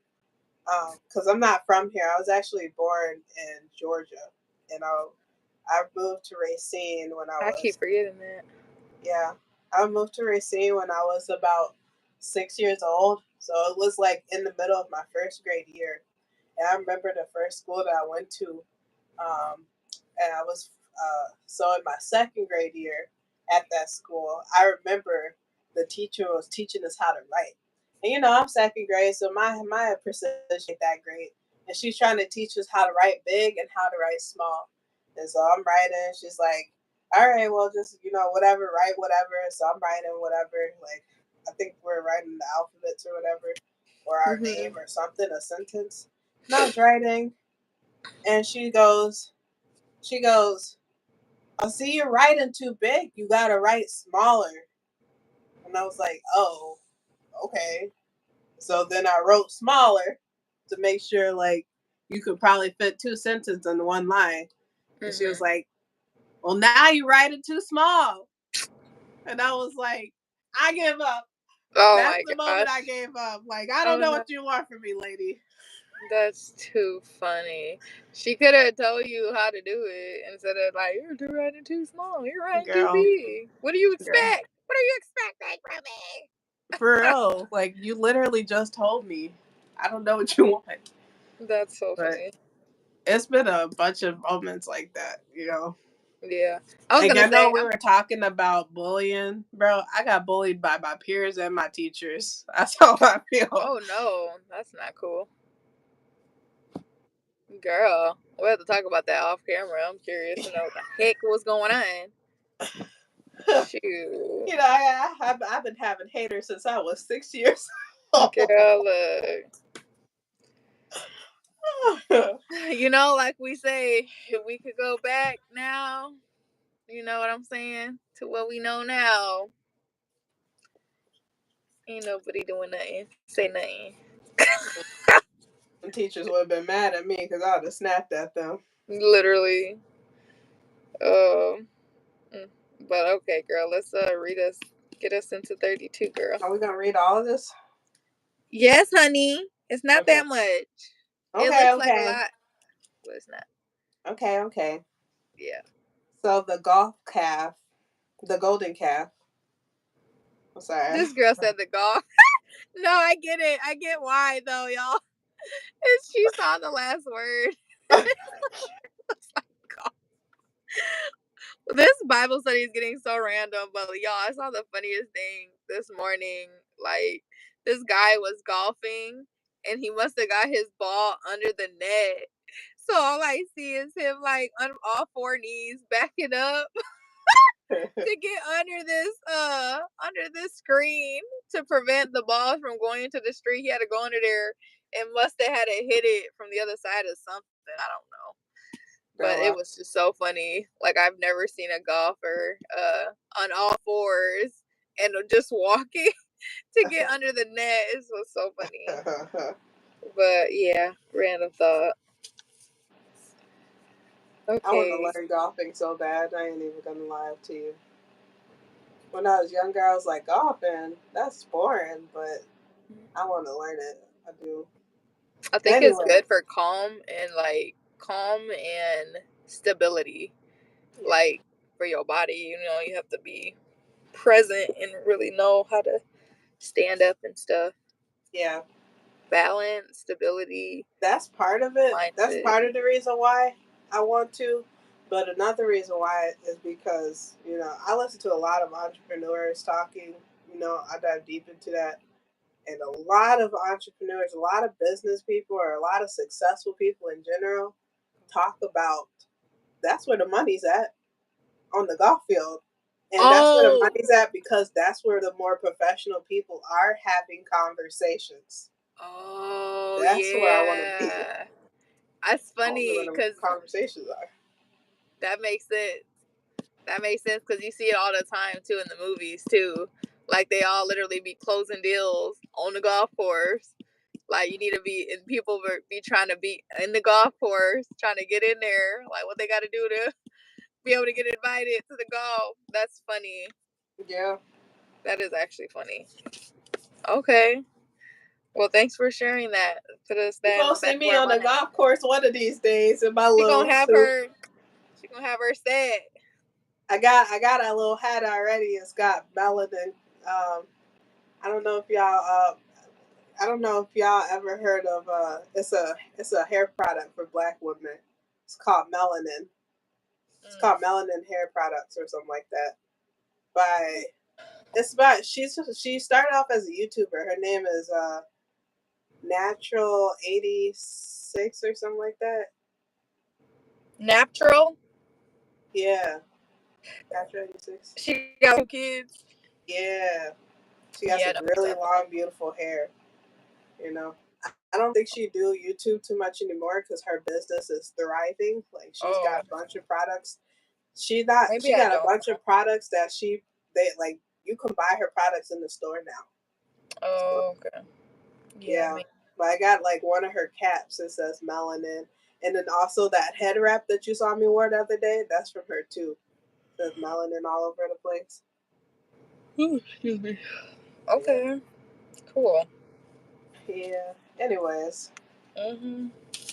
Speaker 1: because I'm not from here. I was actually born in Georgia, and I moved to Racine when I
Speaker 2: keep forgetting that.
Speaker 1: Yeah, I moved to Racine when I was about 6 years old, so it was like in the middle of my first grade year. And I remember the first school that I went to, and I was so in my second grade year at that school. I remember the teacher was teaching us how to write, and I'm second grade, so my precision ain't that great, and she's trying to teach us how to write big and how to write small. And so I'm writing. She's like, "All right, well, just whatever, write whatever." So I'm writing whatever. Like I think we're writing the alphabets or whatever, or our name or something, a sentence. And I was writing, and she goes, "I see you're writing too big. You gotta write smaller." And I was like, "Oh, okay." So then I wrote smaller to make sure like you could probably fit 2 sentences in 1 line. And she was like, "Well, now you write it too small." And I was like, "I give up.
Speaker 2: Oh
Speaker 1: That's
Speaker 2: my
Speaker 1: the moment I
Speaker 2: gosh.
Speaker 1: gave up. Like, I
Speaker 2: Oh
Speaker 1: don't know
Speaker 2: no.
Speaker 1: what you want from me, lady.
Speaker 2: That's too funny. She could have told you how to do it instead of like, you're writing too small, you're writing too
Speaker 1: Girl.
Speaker 2: big. What do you
Speaker 1: Girl.
Speaker 2: expect? What are you expecting from me?
Speaker 1: For real. Like, you literally just told me. I don't know what you want.
Speaker 2: That's so
Speaker 1: But
Speaker 2: funny.
Speaker 1: it's been a bunch of moments like that, you know.
Speaker 2: Yeah. I was
Speaker 1: Like,
Speaker 2: gonna
Speaker 1: I know
Speaker 2: say,
Speaker 1: we were talking about bullying. Bro, I got bullied by my peers and my teachers. That's how I feel.
Speaker 2: oh no, that's not cool. Girl, we'll have to talk about that off camera. I'm curious to know what the heck was going on. Shoot.
Speaker 1: You know, I've been having haters since I was 6 years old.
Speaker 2: Girl, you know, like we say, if we could go back now, you know what I'm saying? To what we know now. Ain't nobody doing nothing. Say nothing.
Speaker 1: Some teachers would have been mad at me because I would have snapped at them.
Speaker 2: Literally. Um, but okay, girl. Let's get us into 32, girl.
Speaker 1: Are we going to read all of this?
Speaker 2: Yes, honey. It's not
Speaker 1: Okay.
Speaker 2: that much. It
Speaker 1: Okay,
Speaker 2: looks like a
Speaker 1: okay.
Speaker 2: lot, but it's not.
Speaker 1: Okay, okay.
Speaker 2: Yeah.
Speaker 1: So the golden calf. I'm sorry.
Speaker 2: This girl said the golf. No, I get it. I get why though, y'all. She saw the last word. This Bible study is getting so random, but y'all, I saw the funniest thing this morning. Like, this guy was golfing and he must have got his ball under the net. So all I see is him like on all four knees backing up to get under this screen to prevent the ball from going into the street. He had to go under there and must have had to hit it from the other side or something. I don't know. But it was just so funny. Like, I've never seen a golfer on all fours and just walking to get under the net. It was so funny. But yeah, random thought.
Speaker 1: I want to
Speaker 2: Okay.
Speaker 1: learn golfing so bad. I ain't even gonna lie to you. When I was younger, I was like, golfing, that's boring, but I want to learn it. I do.
Speaker 2: I think it's
Speaker 1: Anyway,
Speaker 2: good for calm and stability.
Speaker 1: yeah.
Speaker 2: Like, for your body, you have to be present and really know how to stand up and stuff.
Speaker 1: Yeah.
Speaker 2: Balance, stability.
Speaker 1: That's part of it. That's
Speaker 2: Mindset.
Speaker 1: part of the reason why I want to. But another reason why is because, I listen to a lot of entrepreneurs talking. I dive deep into that. And a lot of entrepreneurs, a lot of business people, or a lot of successful people in general talk about that's where the money's at on the golf field. And that's where the
Speaker 2: Oh,
Speaker 1: money's at because that's where the more professional people are having conversations.
Speaker 2: oh
Speaker 1: That's where I want to be.
Speaker 2: yeah. That's
Speaker 1: I want to know where
Speaker 2: funny
Speaker 1: the
Speaker 2: because
Speaker 1: conversations are.
Speaker 2: that makes sense. That makes sense because you see it all the time too in the movies too. Like, they all literally be closing deals on the golf course. Like, you need to be, and people be trying to be in the golf course, trying to get in there. Like, what they got to do to be able to get invited to the golf. That's funny.
Speaker 1: Yeah.
Speaker 2: That is actually funny. Okay. Well, thanks for sharing that. Put us
Speaker 1: You
Speaker 2: that in
Speaker 1: gonna
Speaker 2: the
Speaker 1: see
Speaker 2: back of
Speaker 1: me
Speaker 2: our
Speaker 1: on the
Speaker 2: mind.
Speaker 1: golf course one of these days in my
Speaker 2: She
Speaker 1: little
Speaker 2: gonna have
Speaker 1: suit.
Speaker 2: her. She gonna have her set.
Speaker 1: I got a little hat already. It's got melanin. I don't know if y'all ever heard of it's a hair product for black women. It's called melanin. It's called Melanin Hair Products or something like that. By it's about she started off as a YouTuber. Her name is Natural 86 or something like that.
Speaker 2: Natural.
Speaker 1: Yeah, Natural 86.
Speaker 2: She got 2 kids.
Speaker 1: Yeah, she got
Speaker 2: Yeah,
Speaker 1: some
Speaker 2: that makes
Speaker 1: really
Speaker 2: sense.
Speaker 1: long, beautiful hair. I don't think she do YouTube too much anymore because her business is thriving. Like she's
Speaker 2: Oh,
Speaker 1: got a bunch of products. She not
Speaker 2: maybe
Speaker 1: she
Speaker 2: I
Speaker 1: got a
Speaker 2: don't.
Speaker 1: bunch of products that they like. You can buy her products in the store now. So
Speaker 2: Oh, okay. Yeah,
Speaker 1: yeah, but I got like one of her caps that says melanin, and then also that head wrap that you saw me wear the other day. That's from her too. It says melanin all over the place.
Speaker 2: Ooh, excuse me. Okay. Cool.
Speaker 1: Yeah. Anyways,
Speaker 2: Mm-hmm.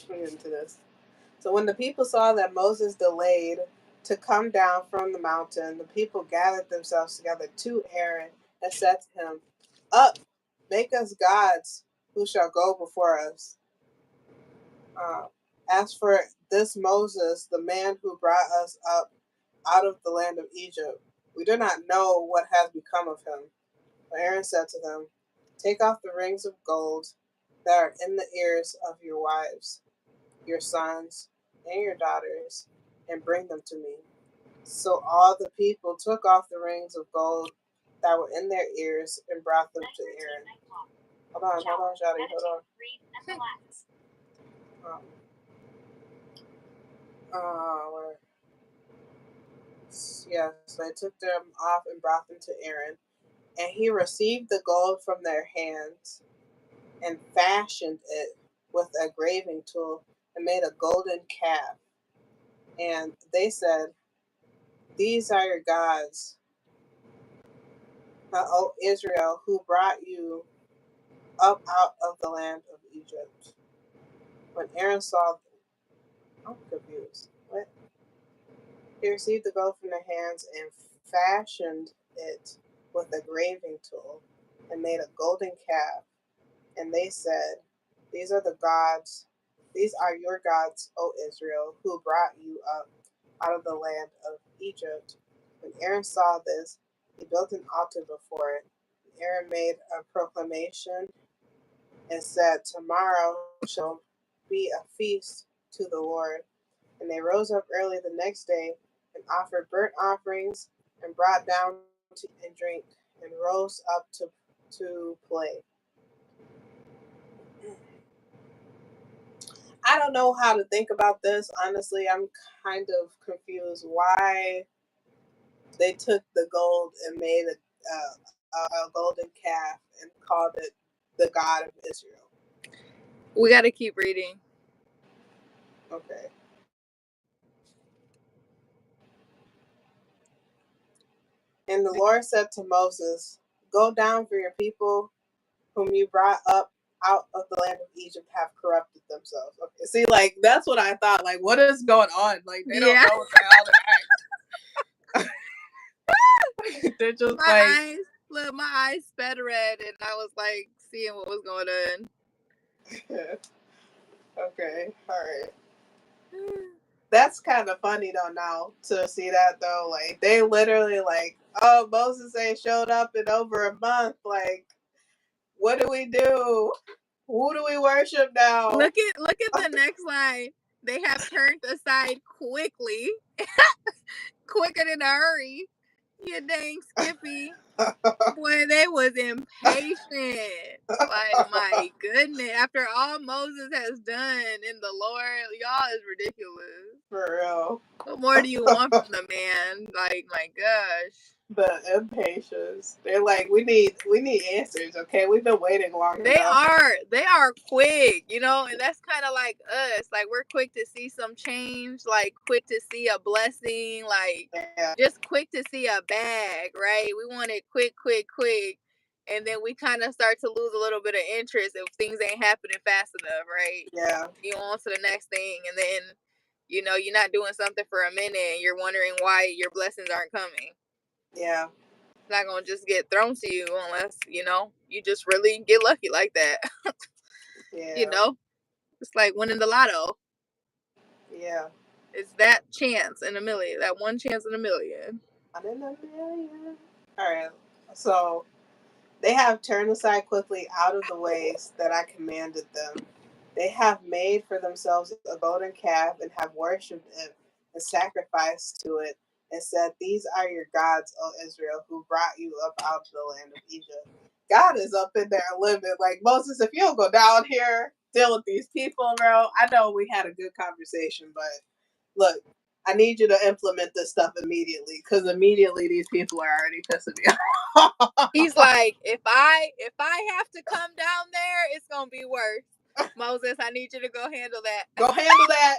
Speaker 1: we'll get into this. So when the people saw that Moses delayed to come down from the mountain, the people gathered themselves together to Aaron and said to him, "Up, make us gods who shall go before us. Uh, as for this Moses, the man who brought us up out of the land of Egypt, we do not know what has become of him." But Aaron said to them, "Take off the rings of gold that are in the ears of your wives, your sons, and your daughters, and bring them to me." So all the people took off the rings of gold that were in their ears and brought them to Aaron. Hold on, Shadi, hold on. Where? Yes, they took them off and brought them to Aaron, and he received the gold from their hands and fashioned it with a graving tool and made a golden calf. And they said, "These are your gods, O Israel, who brought you up out of the land of Egypt." When Aaron saw, I'm confused. What? He received the gold from their hands and fashioned it with a graving tool and made a golden calf. And they said, these are your gods, O Israel, who brought you up out of the land of Egypt." When Aaron saw this, he built an altar before it. Aaron made a proclamation and said, "Tomorrow shall be a feast to the Lord." And they rose up early the next day and offered burnt offerings and brought down to eat and drink and rose up to play. I don't know how to think about this. Honestly, I'm kind of confused why they took the gold and made a golden calf and called it the God of Israel.
Speaker 2: We got to keep reading.
Speaker 1: Okay. And the Lord said to Moses, "Go down, for your people whom you brought up out of the land of Egypt have corrupted themselves." Okay. See, like, that's what I thought. Like, what is going on? Like, they don't know what the hell to act. They're just
Speaker 2: my eyes sped red, and I was like seeing what was going on.
Speaker 1: Okay, all right. That's kind of funny though now to see that though. Like, they literally like, "Oh, Moses ain't showed up in over a month. Like, what do we do? Who do we worship now?"
Speaker 2: Look at the next line. They have turned aside quickly, quicker than a hurry. You dang Skippy. Boy, they was impatient. Like, my goodness. After all Moses has done in the Lord, y'all is ridiculous.
Speaker 1: For real.
Speaker 2: What more do you want from the man? Like, my gosh.
Speaker 1: The impatience. They're like, we need answers, okay? We've been waiting long enough.
Speaker 2: They are quick, you know, and that's kind of like us. Like, we're quick to see some change, like quick to see a blessing, like just quick to see a bag, right? We want it quick, quick, quick. And then we kind of start to lose a little bit of interest if things ain't happening fast enough, right?
Speaker 1: Yeah.
Speaker 2: You on to the next thing, and then, you know, you're not doing something for a minute and you're wondering why your blessings aren't coming.
Speaker 1: Yeah.
Speaker 2: It's not gonna just get thrown to you unless, you know, you just really get lucky like that.
Speaker 1: Yeah.
Speaker 2: You know, it's like winning the lotto.
Speaker 1: Yeah.
Speaker 2: It's that chance in a million, that one chance in a million.
Speaker 1: One in a million. All right. So they have turned aside quickly out of the ways that I commanded them. They have made for themselves a golden calf and have worshipped it and sacrificed to it and said, "These are your gods, O Israel, who brought you up out of the land of Egypt." God is up in there living. Like, Moses, if you don't go down here, deal with these people, bro. I know we had a good conversation, but look, I need you to implement this stuff immediately, because immediately these people are already pissing me off.
Speaker 2: He's like, if I have to come down there, it's gonna be worse. Moses, I need you to go handle that.
Speaker 1: Go handle that.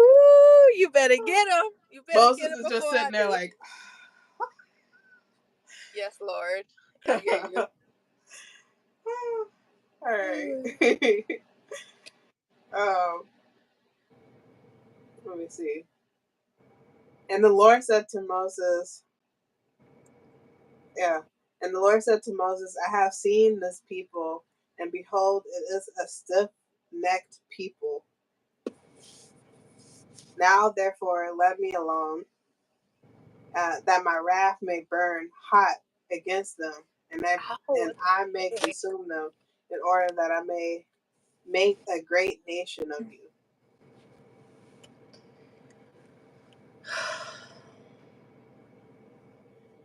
Speaker 2: Ooh, you better get him. You better
Speaker 1: Moses
Speaker 2: get him
Speaker 1: is
Speaker 2: before
Speaker 1: just sitting there like,
Speaker 2: Yes, Lord. I hear you.
Speaker 1: All right. um, let me see. And the Lord said to Moses, yeah. And the Lord said to Moses, I have seen this people, and behold, it is a stiff-necked people. Now, therefore, let me alone, that my wrath may burn hot against them, and I may consume them, in order that I may make a great nation of you.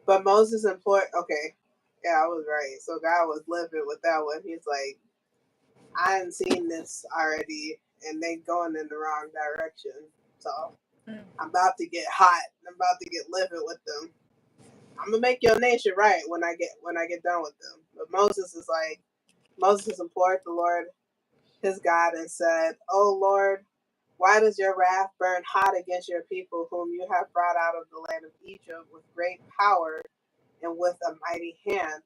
Speaker 1: But Moses implored, okay, yeah, I was right. So God was living with that one. He's like, I hadn't seen this already, and they going in the wrong direction. So I'm about to get hot. I'm about to get livid with them. I'm gonna make your nation right when I get done with them. But Moses implored the Lord his God and said, "O Lord, why does your wrath burn hot against your people, whom you have brought out of the land of Egypt with great power and with a mighty hand?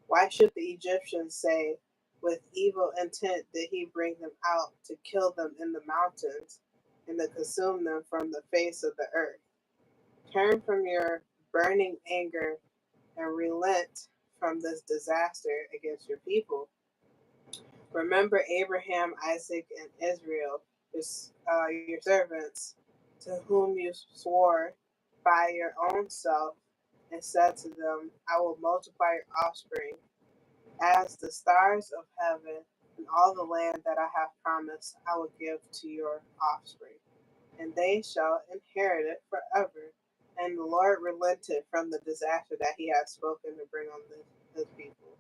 Speaker 1: Why should the Egyptians say, with evil intent did he bring them out to kill them in the mountains and to consume them from the face of the earth? Turn from your burning anger and relent from this disaster against your people. Remember Abraham, Isaac, and Israel, your servants, to whom you swore by your own self, and said to them, I will multiply your offspring as the stars of heaven, and all the land that I have promised I will give to your offspring, and they shall inherit it forever. And the Lord relented from the disaster that he had spoken to bring on his people.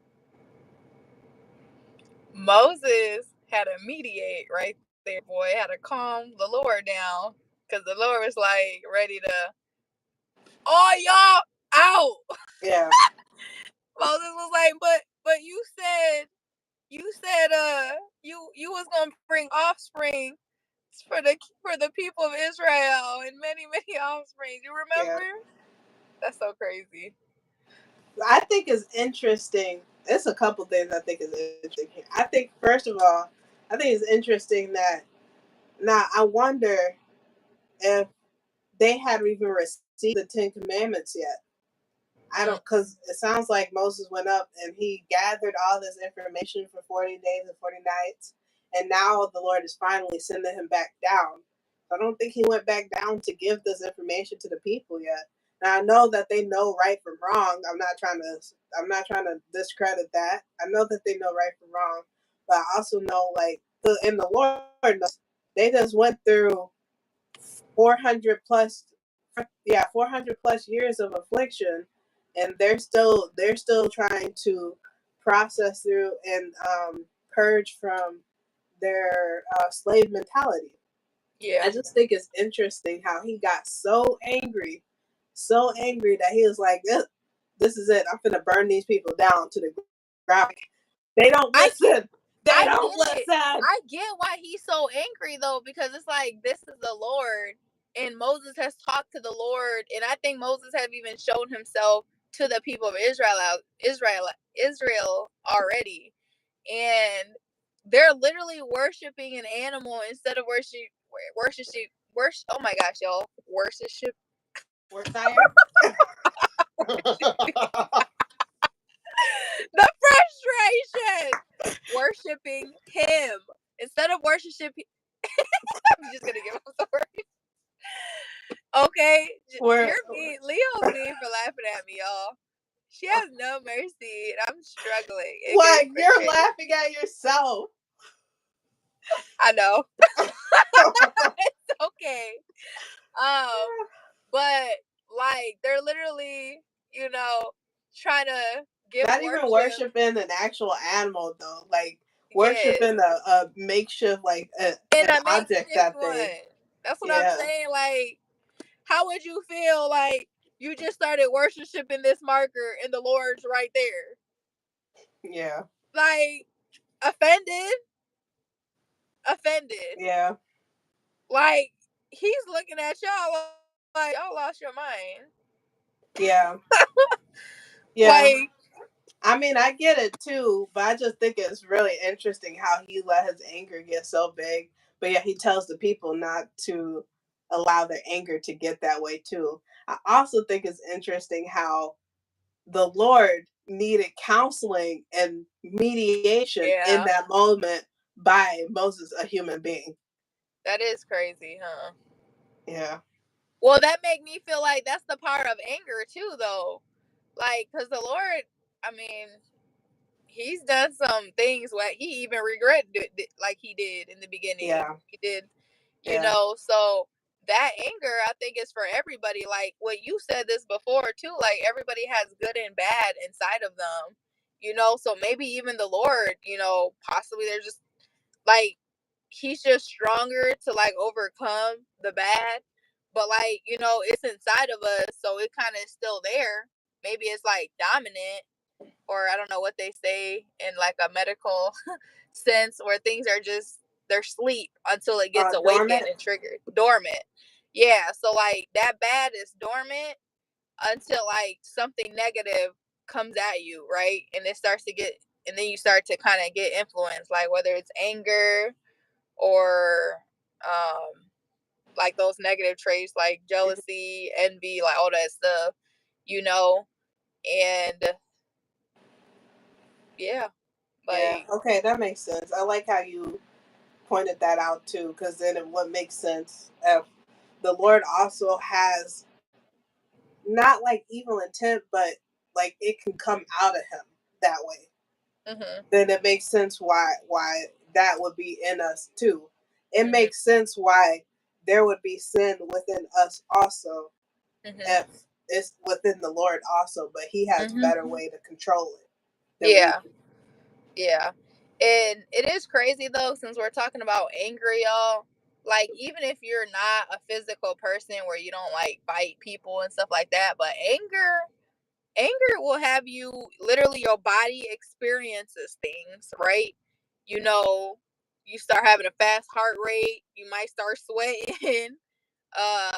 Speaker 2: Moses had to mediate right there, boy. Had to calm the Lord down. Because the Lord was like ready to, all y'all out.
Speaker 1: Yeah.
Speaker 2: Moses was like, but you said you was gonna bring offspring for the people of Israel and many offspring. You remember?
Speaker 1: Yeah.
Speaker 2: That's so crazy.
Speaker 1: I think it's interesting. There's a couple things I think is interesting here. I think first of all, I think it's interesting that now I wonder if they hadn't even received the Ten Commandments yet. I don't, because it sounds like Moses went up and he gathered all this information for 40 days and 40 nights. And now the Lord is finally sending him back down. I don't think he went back down to give this information to the people yet. Now I know that they know right from wrong. I'm not trying to discredit that. I know that they know right from wrong, but I also know the Lord knows they just went through 400 plus 400 plus years of affliction, and they're still trying to process through and purge from their slave mentality.
Speaker 2: Yeah.
Speaker 1: I just think it's interesting how he got so angry that he was like, this is it, I'm gonna burn these people down to the ground. They don't listen. They don't listen.
Speaker 2: I get why he's so angry though, because it's like this is the Lord, and Moses has talked to the Lord, and I think Moses have even shown himself to the people of Israel already, and they're literally worshiping an animal instead of worship. Oh my gosh, y'all, worship. The frustration, worshiping him instead of worshiping. I'm just gonna give him the word. Okay, Lleo's mean for laughing at me, y'all. She has no mercy, and I'm struggling.
Speaker 1: What? You're laughing at yourself.
Speaker 2: I know. It's okay. But like they're literally, trying to give
Speaker 1: not even worshiping an actual animal though, like worshiping a makeshift, like an object that they.
Speaker 2: That's what I'm saying. Like, how would you feel like you just started worshiping this marker and the Lord's right there?
Speaker 1: Yeah.
Speaker 2: Like, offended.
Speaker 1: Yeah.
Speaker 2: Like, he's looking at y'all like y'all lost your mind.
Speaker 1: Yeah. Yeah.
Speaker 2: Like,
Speaker 1: I mean, I get it too, but I just think it's really interesting how he let his anger get so big, but yet he tells the people not to allow their anger to get that way too. I also think it's interesting how the Lord needed counseling and mediation in
Speaker 2: yeah,
Speaker 1: that moment by Moses, a human being.
Speaker 2: that is crazy, huh?
Speaker 1: Yeah.
Speaker 2: Well, that make me feel like that's the power of anger too, though. Like, cause the Lord, I mean, he's done some things where he even regretted it, like he did in the beginning.
Speaker 1: Yeah.
Speaker 2: He did,
Speaker 1: Yeah.
Speaker 2: So that anger, I think, is for everybody. Like what you said this before too. Like everybody has good and bad inside of them. So maybe even the Lord, possibly they're just like he's just stronger to like overcome the bad. But like, it's inside of us, so it kind of is still there. Maybe it's like dominant, or I don't know what they say in like a medical sense, where things are just they're sleep until it gets awakened
Speaker 1: Dormant.
Speaker 2: and triggered. Dormant. Yeah. So like that bad is dormant until like something negative comes at you, right? And it starts to get and then you start to kind of get influenced, like whether it's anger or like those negative traits like jealousy, envy, like all that stuff, you know, and yeah,
Speaker 1: Yeah.
Speaker 2: like
Speaker 1: Okay, that makes sense. I like how you pointed that out too, because then it would make sense if the Lord also has not like evil intent, but like it can come out of him that way.
Speaker 2: mhm,
Speaker 1: Then it makes sense why that would be in us too. It
Speaker 2: mhm,
Speaker 1: makes sense why there would be sin within us also
Speaker 2: mhm,
Speaker 1: if it's within the Lord also, but he has better
Speaker 2: mhm.
Speaker 1: way to control it than we
Speaker 2: Yeah,
Speaker 1: do.
Speaker 2: yeah. And it is crazy though, since we're talking about anger, y'all. Like, even if you're not a physical person where you don't like bite people and stuff like that, but anger will have you literally your body experiences things, right? You know, you start having a fast heart rate, you might start sweating, uh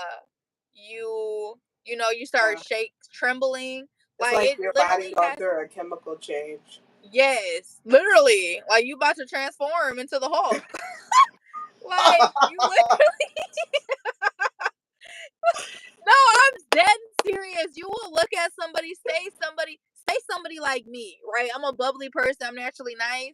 Speaker 2: you start
Speaker 1: Yeah.
Speaker 2: trembling.
Speaker 1: It's
Speaker 2: Like
Speaker 1: like
Speaker 2: it
Speaker 1: your body
Speaker 2: literally
Speaker 1: going
Speaker 2: has.
Speaker 1: through a chemical change.
Speaker 2: Yes, literally. Like you about to transform into the Hulk. Like you literally. No, I'm dead serious. You will look at say somebody like me, right? I'm a bubbly person. I'm naturally nice.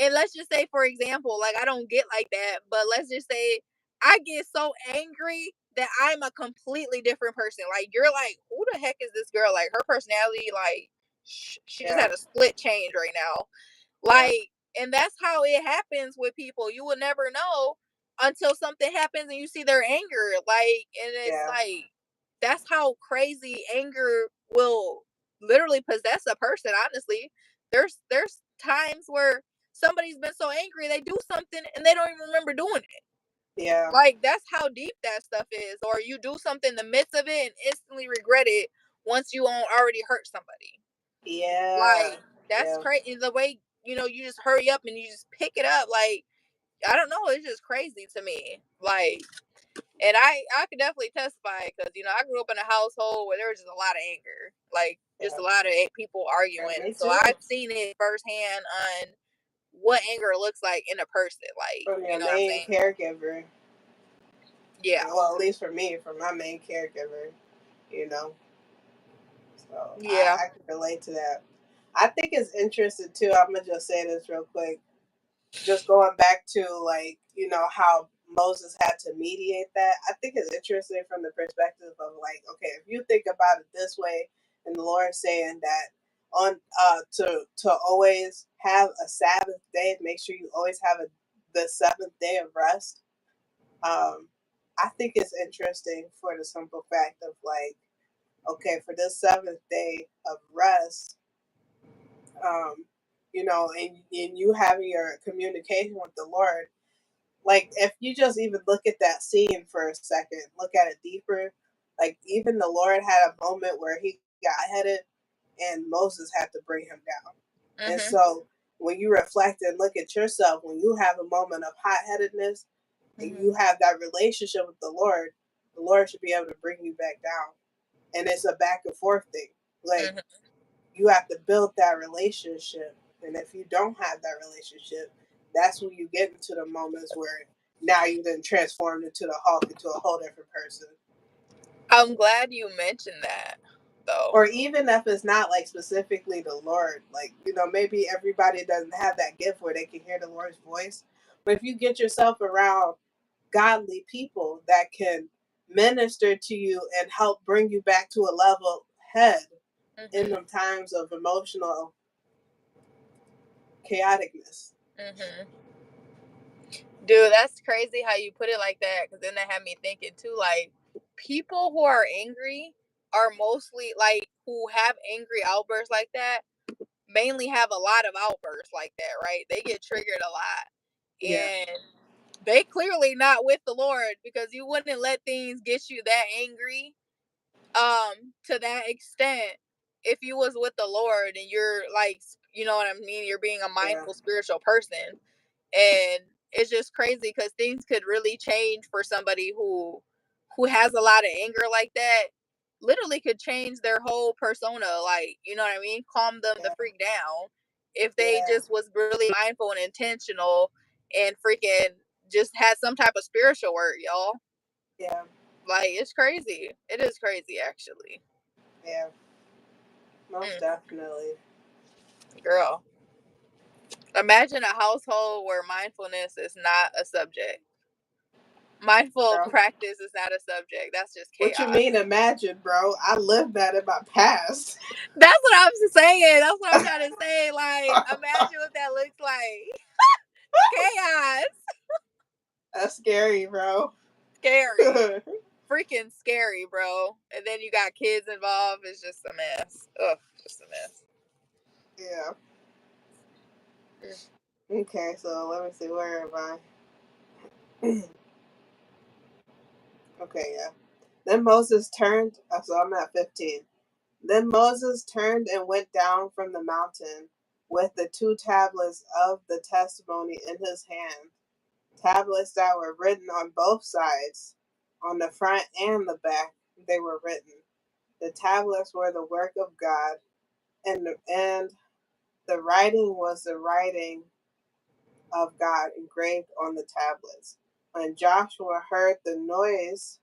Speaker 2: And let's just say, for example, like I don't get like that, but let's just say I get so angry that I'm a completely different person. Like you're like, who the heck is this girl? Like her personality, like she just
Speaker 1: Yeah.
Speaker 2: had a split change right now.
Speaker 1: Yeah.
Speaker 2: Like, and that's how it happens with people. You will never know until something happens and you see their anger. Like, and it's
Speaker 1: Yeah.
Speaker 2: like, that's how crazy anger will literally possess a person, honestly. There's times where somebody's been so angry they do something and they don't even remember doing it.
Speaker 1: Yeah.
Speaker 2: Like that's how deep that stuff is. Or you do something in the midst of it and instantly regret it once you already hurt somebody.
Speaker 1: Yeah.
Speaker 2: Like that's
Speaker 1: Yeah.
Speaker 2: crazy. The way you just hurry up and you just pick it up. Like I don't know, it's just crazy to me. Like, and I could definitely testify because I grew up in a household where there was just a lot of anger, like just
Speaker 1: Yeah.
Speaker 2: a lot of people
Speaker 1: Yeah.
Speaker 2: arguing.
Speaker 1: Me
Speaker 2: So
Speaker 1: too.
Speaker 2: I've seen it firsthand on what anger looks like in a person. Like,
Speaker 1: From
Speaker 2: you
Speaker 1: your
Speaker 2: know what I'm
Speaker 1: main
Speaker 2: saying?
Speaker 1: caregiver.
Speaker 2: Yeah,
Speaker 1: Well, at least for me, from my main caregiver, you know. So
Speaker 2: yeah.
Speaker 1: I can relate to that. I think it's interesting too. I'm gonna just say this real quick. Just going back to like how Moses had to mediate that. I think it's interesting from the perspective of like, okay, if you think about it this way, and the Lord saying that on to always have a Sabbath day, make sure you always have the seventh day of rest. Um, I think it's interesting for the simple fact of like, okay, for this seventh day of rest, um, and you having your communication with the Lord, like if you just even look at that scene for a second, look at it deeper, like even the Lord had a moment where he got headed and Moses had to bring him down. And
Speaker 2: Mhm.
Speaker 1: so when you reflect and look at yourself, when you have a moment of hot headedness and
Speaker 2: Mhm.
Speaker 1: you have that relationship with the Lord should be able to bring you back down. And it's a back and forth thing. Like
Speaker 2: Mhm.
Speaker 1: you have to build that relationship. And if you don't have that relationship, that's when you get into the moments where now you then transformed into the Hulk into a whole different person.
Speaker 2: I'm glad you mentioned that, though.
Speaker 1: Or even if it's not like specifically the Lord, like, maybe everybody doesn't have that gift where they can hear the Lord's voice. But if you get yourself around godly people that can minister to you and help bring you back to a level head in them times of emotional chaoticness.
Speaker 2: Dude, that's crazy how you put it like that, because then that had me thinking too, like, people who are angry are mostly, like, who have angry outbursts like that, mainly have a lot of outbursts like that, right? They get triggered a lot.
Speaker 1: Yeah.
Speaker 2: And they clearly not with the Lord, because you wouldn't let things get you that angry to that extent if you was with the Lord and you're like, you know what I mean, you're being a mindful spiritual person. And it's just crazy because things could really change for somebody who has a lot of anger like that. Literally could change their whole persona, like, you know what I mean, calm them the freak down if they just was really mindful and intentional and freaking just had some type of spiritual work, y'all.
Speaker 1: Yeah.
Speaker 2: Like, it's crazy. It is crazy, actually.
Speaker 1: Yeah. Most definitely.
Speaker 2: Girl, imagine a household where mindfulness is not a subject. Mindful practice is not a subject. That's just chaos.
Speaker 1: What you mean, imagine, bro? I lived that in my past.
Speaker 2: That's what I'm saying. That's what I'm trying to say. Like, imagine what that looks like. Chaos.
Speaker 1: That's scary, bro.
Speaker 2: Scary. Freaking scary, bro. And then you got kids involved. It's just a mess. Ugh, just a mess.
Speaker 1: Yeah. Okay, so let me see. Where am I? Okay, yeah. Then Moses turned. So I'm at 15. Then Moses turned and went down from the mountain with the 2 tablets of the testimony in his hand. Tablets that were written on both sides, on the front and the back. They were written. The tablets were the work of God, and the writing was the writing of God engraved on the tablets. When Joshua heard the noise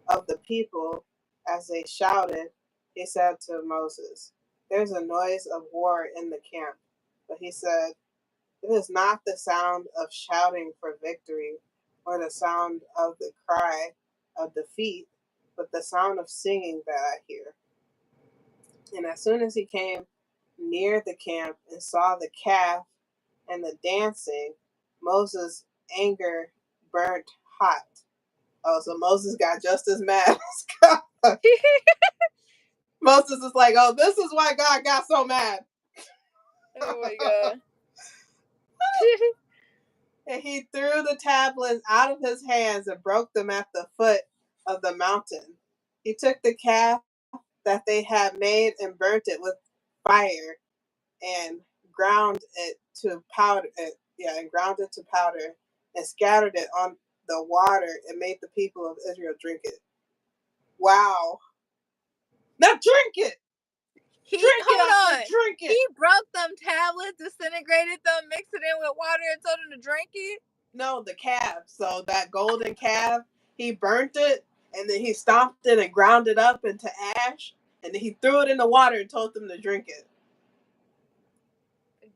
Speaker 1: of the people as they shouted, he said to Moses, "There's a noise of war in the camp." But he said, "It is not the sound of shouting for victory or the sound of the cry of defeat, but the sound of singing that I hear." And as soon as he came near the camp and saw the calf and the dancing, Moses' anger burnt hot. Oh, so Moses got just as mad as God. Moses is like, "Oh, this is why God got so mad."
Speaker 2: Oh my God.
Speaker 1: And he threw the tablets out of his hands and broke them at the foot of the mountain. He took the calf that they had made and burnt it with fire and ground it to powder. And ground it to powder and scattered it on the water and made the people of Israel drink it. Wow! Now drink it.
Speaker 2: Hold on. Drink it. He broke them tablets, disintegrated them, mixed it in with water, and told them to drink it.
Speaker 1: No, the calf. So that golden calf, he burnt it and then he stomped it and ground it up into ash, and then he threw it in the water and told them to drink it.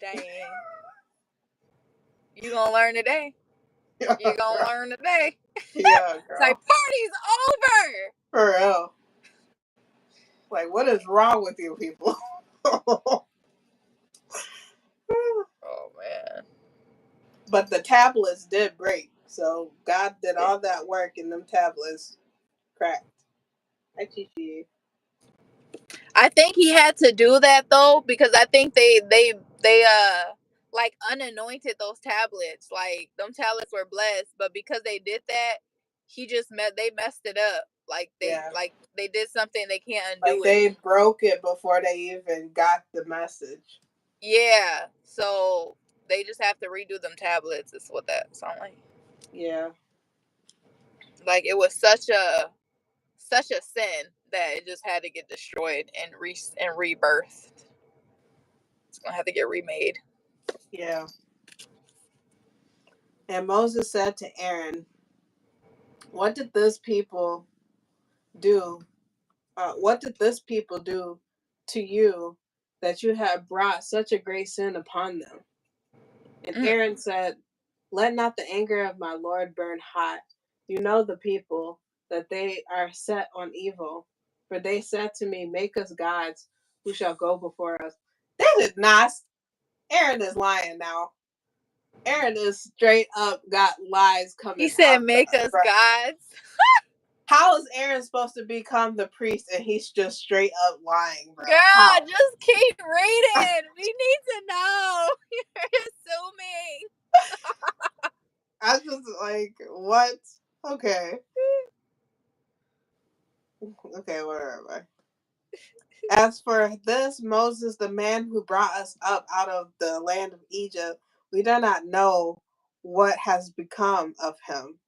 Speaker 2: Dang. You gonna learn today. You gonna learn today.
Speaker 1: Yeah, girl.
Speaker 2: It's like, party's over.
Speaker 1: For real. Like, what is wrong with you people?
Speaker 2: Oh, man.
Speaker 1: But the tablets did break. So God did all that work and them tablets cracked. Hi, Chi.
Speaker 2: I think he had to do that though, because I think they like unanointed those tablets. Like, them tablets were blessed, but because they did that, they messed it up. Like they did something they can't undo.
Speaker 1: Like they broke it before they even got the message.
Speaker 2: Yeah. So they just have to redo them tablets. Is what that sound like.
Speaker 1: Yeah.
Speaker 2: Like, it was such a sin that it just had to get destroyed and rebirthed. It's gonna have to get remade.
Speaker 1: Yeah. And Moses said to Aaron, "What did this people do? What did this people do to you that you have brought such a great sin upon them?" And Aaron said, "Let not the anger of my Lord burn hot. You know the people, that they are set on evil. For they said to me, make us gods who shall go before us." They did not. Aaron is lying now. Aaron is straight up got lies
Speaker 2: He
Speaker 1: coming
Speaker 2: said,
Speaker 1: out the
Speaker 2: "Make us
Speaker 1: right.
Speaker 2: gods."
Speaker 1: How is Aaron supposed to become the priest and he's just straight up lying, bro?
Speaker 2: Girl,
Speaker 1: How?
Speaker 2: just keep reading. We need to know. You're assuming.
Speaker 1: I just like, what? Okay. Okay, whatever. As for this Moses, the man who brought us up out of the land of Egypt, we do not know what has become of him.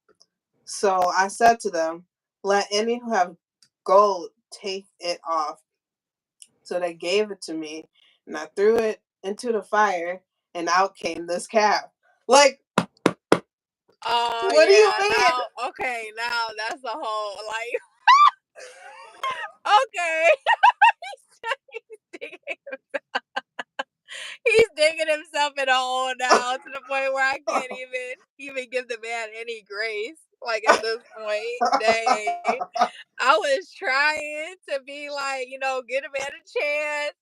Speaker 1: So I said to them, let any who have gold take it off. So they gave it to me, and I threw it into the fire, and out came this calf. Like,
Speaker 2: Oh
Speaker 1: what do you
Speaker 2: yeah,
Speaker 1: mean?
Speaker 2: now that's the whole like. Okay, he's digging himself in a hole now to the point where I can't even give the man any grace. Like at this point, dang, I was trying to be like, get a man a chance.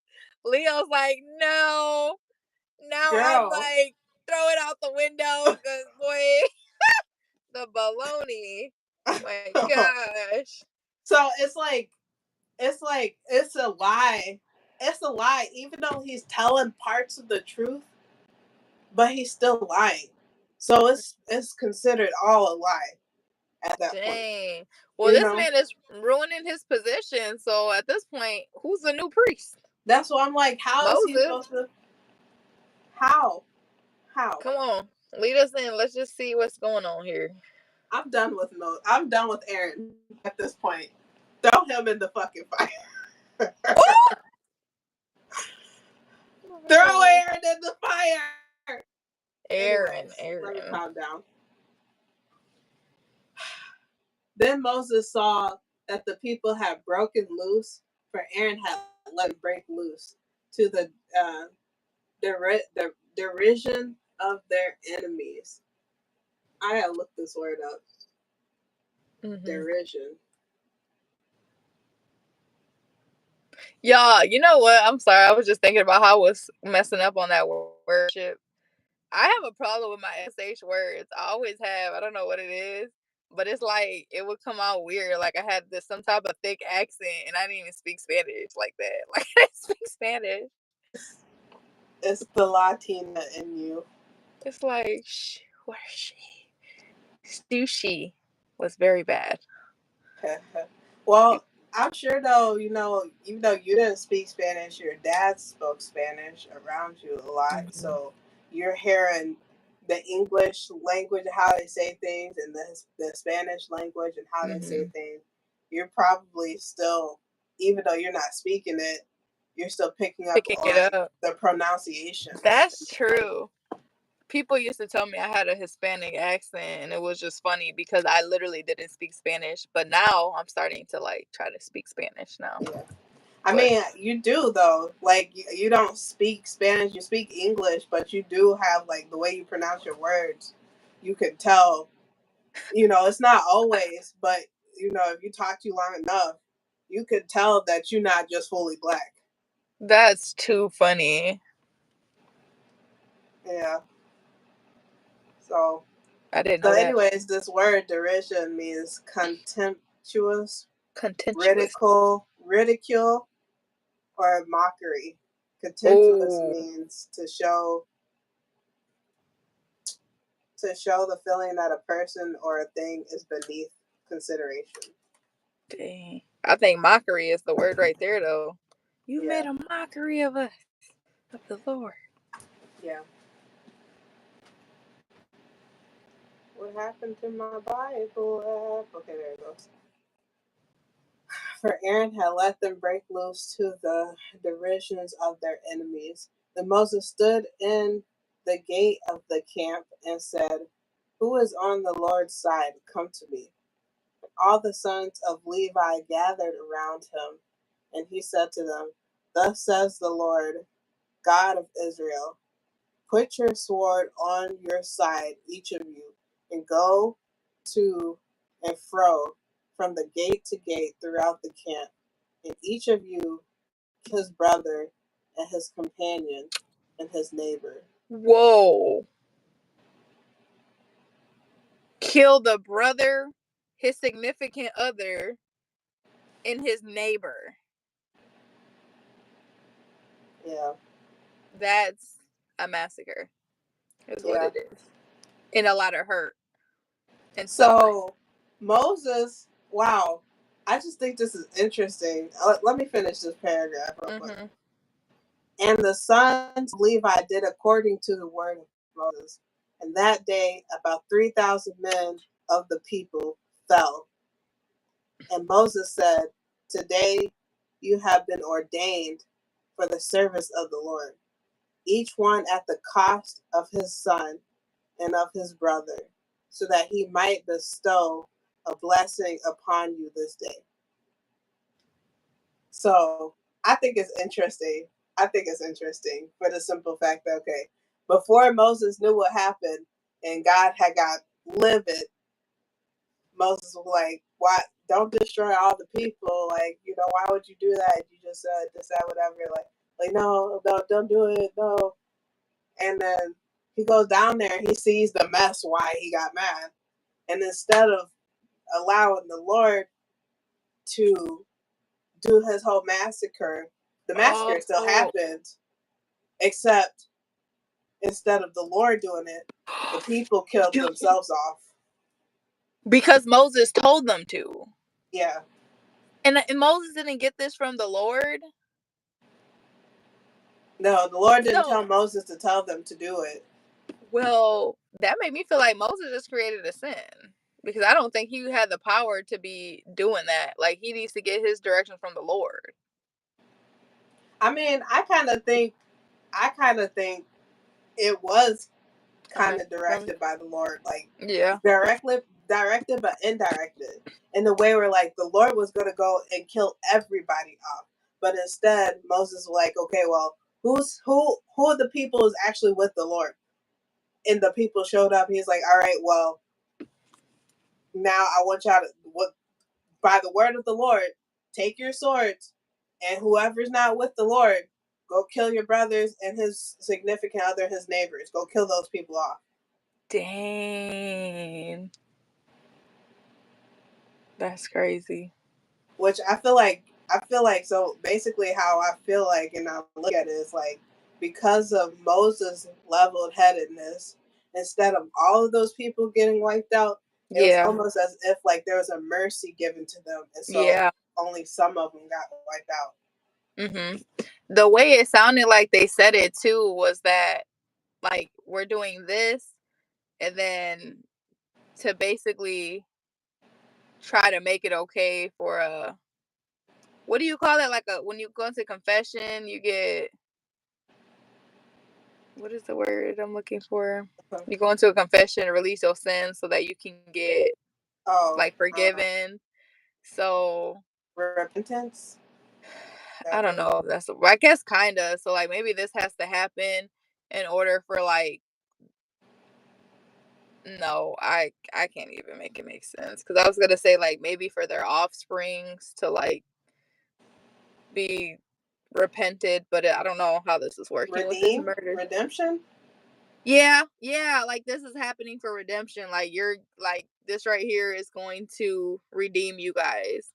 Speaker 2: Leo's like, no. Now I'm
Speaker 1: Girl.
Speaker 2: like, throw it out the window because boy, the baloney. My gosh.
Speaker 1: So it's a lie. It's a lie, even though he's telling parts of the truth, but he's still lying. So it's considered all a lie at that point.
Speaker 2: Dang. Well,
Speaker 1: You
Speaker 2: this
Speaker 1: know?
Speaker 2: man is ruining his position. So at this point, who's the new priest?
Speaker 1: That's why I'm like, how is he
Speaker 2: Moses.
Speaker 1: supposed to? How? How?
Speaker 2: Come on. Lead us in. Let's just see what's going on here.
Speaker 1: I'm done with I'm done with Aaron at this point. Throw him in the fucking fire. Throw Aaron in the fire.
Speaker 2: Aaron.
Speaker 1: Anyways, let me calm down. Then Moses saw that the people had broken loose, for Aaron had let them break loose to the derision of their enemies. I gotta look this word up. Derision.
Speaker 2: Y'all, you know what? I'm sorry. I was just thinking about how I was messing up on that word. I have a problem with my SH words. I always have. I don't know what it is, but it's like it would come out weird. Like I had some type of thick accent, and I didn't even speak Spanish like that. Like I didn't speak Spanish.
Speaker 1: It's the Latina in you.
Speaker 2: It's like, where's she? Sushi was very bad.
Speaker 1: Well, I'm sure though, even though you didn't speak Spanish, your dad spoke Spanish around you a lot. So you're hearing the English language, how they say things, and the Spanish language and how they say things. You're probably still, even though you're not speaking it, you're still picking up on the pronunciation.
Speaker 2: That's true. People used to tell me I had a Hispanic accent, and it was just funny because I literally didn't speak Spanish. But now I'm starting to like try to speak Spanish now.
Speaker 1: Yeah. I mean, you do though. Like you don't speak Spanish, you speak English, but you do have like the way you pronounce your words. You can tell. It's not always, but if you talk to you long enough, you could tell that you're not just fully black.
Speaker 2: That's too funny.
Speaker 1: Yeah. So
Speaker 2: I didn't know
Speaker 1: so
Speaker 2: that.
Speaker 1: anyways, this word derision means contemptuous,
Speaker 2: Contentious.
Speaker 1: ridicule, or mockery. Contemptuous means to show the feeling that a person or a thing is beneath consideration.
Speaker 2: Dang. I think mockery is the word right there, though. You made a mockery of us, of the Lord.
Speaker 1: Yeah. What happened to my Bible app? Okay, there it goes. For Aaron had let them break loose to the derisions of their enemies. And Moses stood in the gate of the camp and said, "Who is on the Lord's side? Come to me." All the sons of Levi gathered around him, and he said to them, "Thus says the Lord, God of Israel, put your sword on your side, each of you, and go to and fro from the gate to gate throughout the camp, and each of you kill his brother and his companion and his neighbor."
Speaker 2: Whoa. Kill the brother, his significant other, and his neighbor.
Speaker 1: Yeah.
Speaker 2: That's a massacre, is what
Speaker 1: Yeah.
Speaker 2: it is. And a lot of hurt and suffering.
Speaker 1: So Moses, wow. I just think this is interesting. Let me finish this paragraph real quick.
Speaker 2: Mm-hmm.
Speaker 1: And the sons of Levi did according to the word of Moses. And that day, about 3,000 men of the people fell. And Moses said, "Today you have been ordained for the service of the Lord, each one at the cost of his son and of his brother, so that he might bestow a blessing upon you this day." So I think it's interesting. I think it's interesting for the simple fact that, okay, before Moses knew what happened and God had got livid, Moses was like, "Why don't destroy all the people? Like, why would you do that? You just said this, that, whatever." Like, no, no, don't do it, no. And then he goes down there and he sees the mess why he got mad. And instead of allowing the Lord to do his whole massacre, the massacre still happened, except instead of the Lord doing it, the people killed themselves off.
Speaker 2: Because Moses told them to.
Speaker 1: Yeah.
Speaker 2: And Moses didn't get this from the Lord?
Speaker 1: No, the Lord didn't tell Moses to tell them to do it.
Speaker 2: Well, that made me feel like Moses just created a sin. Because I don't think he had the power to be doing that. Like, he needs to get his direction from the Lord.
Speaker 1: I mean, I kind of think it was kind of directed by the Lord, like directed but indirected, in the way where like the Lord was gonna go and kill everybody off, but instead Moses was like, okay, well, who of the people is actually with the Lord? And the people showed up. He's like, all right, well, now I want y'all to, by the word of the Lord, take your swords, and whoever's not with the Lord, go kill your brothers and his significant other, his neighbors. Go kill those people off.
Speaker 2: Dang. That's crazy.
Speaker 1: Which I feel like so basically how I feel like, and I look at it is like, because of Moses' leveled headedness, instead of all of those people getting wiped out, it was almost as if like there was a mercy given to them, and so only some of them got wiped out.
Speaker 2: Mm-hmm. The way it sounded like they said it too was that, like, we're doing this, and then to basically try to make it okay for what do you call it? Like when you go into confession, you get, what is the word I'm looking for? You go into a confession and release your sins so that you can get like forgiven. So
Speaker 1: repentance.
Speaker 2: I don't know. I guess kind of. So like maybe this has to happen in order for like, no, I can't even make it make sense, because I was gonna say like maybe for their offsprings to like be repented, but I don't know how this is working with this murder.
Speaker 1: Redemption.
Speaker 2: Yeah, like this is happening for redemption. Like you're like, this right here is going to redeem you guys.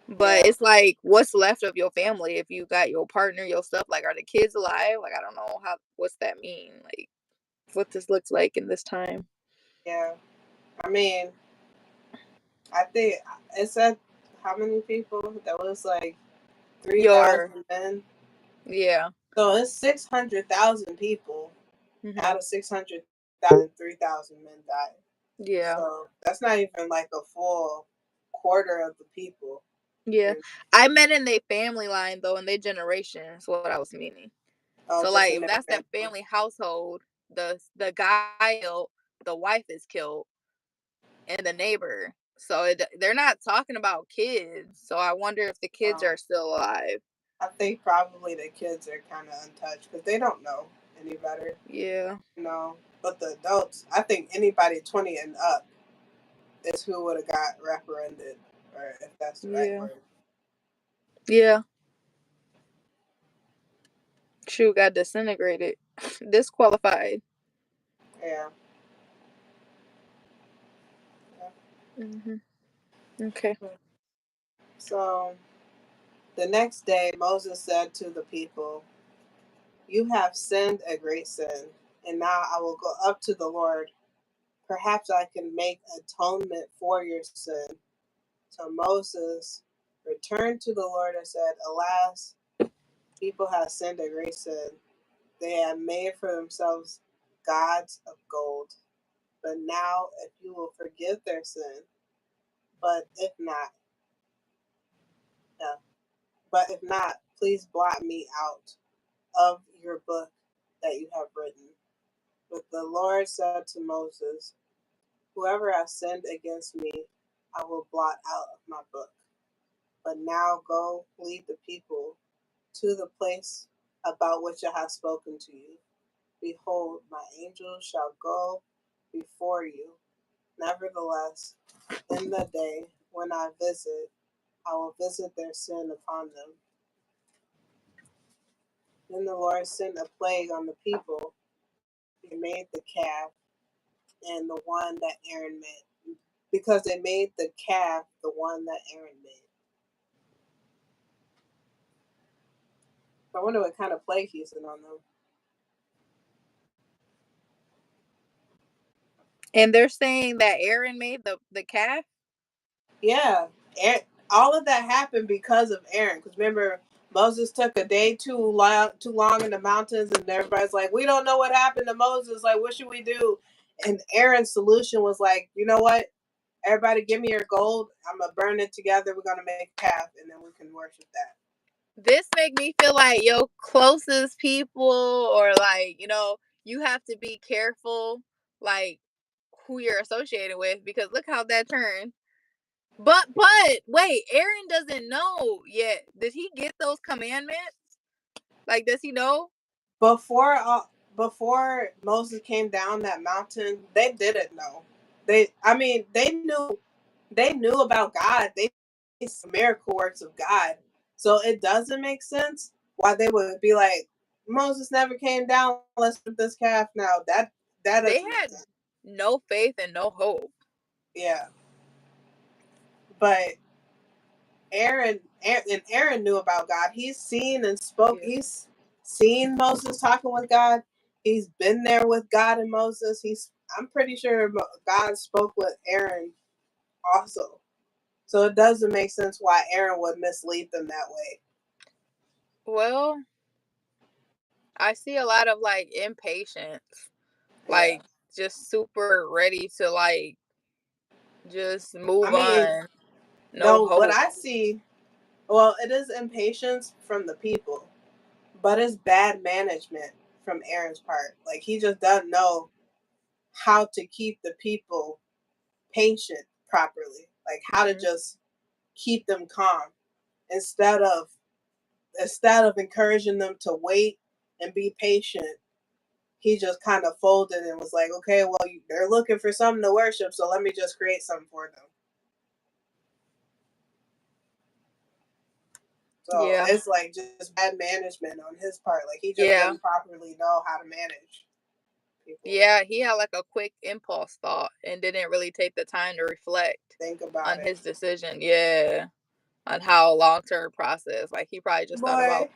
Speaker 2: But it's like, what's left of your family if you got your partner, your stuff? Like, are the kids alive? Like, I don't know what's that mean? Like, what this looks like in this time.
Speaker 1: Yeah, I mean, I think it said how many people? That was like 3,000 men.
Speaker 2: Yeah.
Speaker 1: So it's 600,000 people. Out of 600,000, 3,000 men died.
Speaker 2: Yeah.
Speaker 1: So that's not even like a full quarter of the people.
Speaker 2: Yeah. I meant in their family line though, in their generation is what I was meaning.
Speaker 1: Oh,
Speaker 2: So
Speaker 1: just
Speaker 2: like
Speaker 1: in
Speaker 2: if
Speaker 1: their
Speaker 2: that's that
Speaker 1: family.
Speaker 2: family household, the guy killed, the wife is killed, and the neighbor. So they're not talking about kids. So I wonder if the kids
Speaker 1: Um,
Speaker 2: are still alive.
Speaker 1: I think probably the kids are kind of untouched because they don't know any better.
Speaker 2: Yeah.
Speaker 1: No, but the adults, I think anybody 20 and up is who would have got referended, or if that's the right
Speaker 2: Yeah.
Speaker 1: word.
Speaker 2: Yeah. Shoe got disintegrated. Disqualified.
Speaker 1: Yeah.
Speaker 2: Mhm. Okay.
Speaker 1: So the next day, Moses said to the people, "You have sinned a great sin, and now I will go up to the Lord. Perhaps I can make atonement for your sin." So Moses returned to the Lord and said, "Alas, people have sinned a great sin. They have made for themselves gods of gold. But now, if you will forgive their sin, but if not, no, but if not, please blot me out of your book that you have written." But the Lord said to Moses, "Whoever has sinned against me, I will blot out of my book. But now go lead the people to the place about which I have spoken to you. Behold, my angel shall go before you. Nevertheless, in the day when I visit, I will visit their sin upon them." Then the Lord sent a plague on the people. They made the calf and the one that Aaron made, because they made the calf the one that Aaron made. I wonder what kind of plague he sent on them.
Speaker 2: And they're saying that Aaron made the calf.
Speaker 1: Yeah, all of that happened because of Aaron. Because remember, Moses took a day too long in the mountains, and everybody's like, "We don't know what happened to Moses. Like, what should we do?" And Aaron's solution was like, "You know what? Everybody, give me your gold. I'm gonna burn it together. We're gonna make a calf, and then we can worship that."
Speaker 2: This make me feel like your closest people, or like, you have to be careful, like, who you're associated with, because look how that turned. But wait, Aaron doesn't know yet. Did he get those commandments? Like, does he know?
Speaker 1: Before before Moses came down that mountain, they didn't know. I mean, they knew about God. They saw miracle works of God. So it doesn't make sense why they would be like, "Moses never came down. Let's put this calf now." That
Speaker 2: They
Speaker 1: doesn't make
Speaker 2: had
Speaker 1: sense.
Speaker 2: no faith and no hope.
Speaker 1: Yeah, but Aaron knew about God. He's seen and spoke.
Speaker 2: Yeah.
Speaker 1: He's seen Moses talking with God. He's been there with God and Moses. I'm pretty sure God spoke with Aaron also. So it doesn't make sense why Aaron would mislead them that way.
Speaker 2: Well, I see a lot of like impatience,
Speaker 1: Yeah.
Speaker 2: like just super ready to like just
Speaker 1: I
Speaker 2: move
Speaker 1: mean,
Speaker 2: on. No
Speaker 1: no, what
Speaker 2: hope.
Speaker 1: I see, well, it is impatience from the people, but it's bad management from Aaron's part. Like, he just doesn't know how to keep the people patient properly, like how to
Speaker 2: Hmm.
Speaker 1: just keep them calm instead of encouraging them to wait and be patient. He just kind of folded and was like, "Okay, well, they're looking for something to worship, so let me just create something for them." So
Speaker 2: Yeah.
Speaker 1: it's like just bad management on his part. Like, he just
Speaker 2: Yeah.
Speaker 1: didn't properly know how to manage people.
Speaker 2: Yeah. He had like a quick impulse thought and didn't really take the time to reflect
Speaker 1: Think about
Speaker 2: on
Speaker 1: it.
Speaker 2: his decision. Yeah. On how long term process. Like he probably just thought about.
Speaker 1: Boy,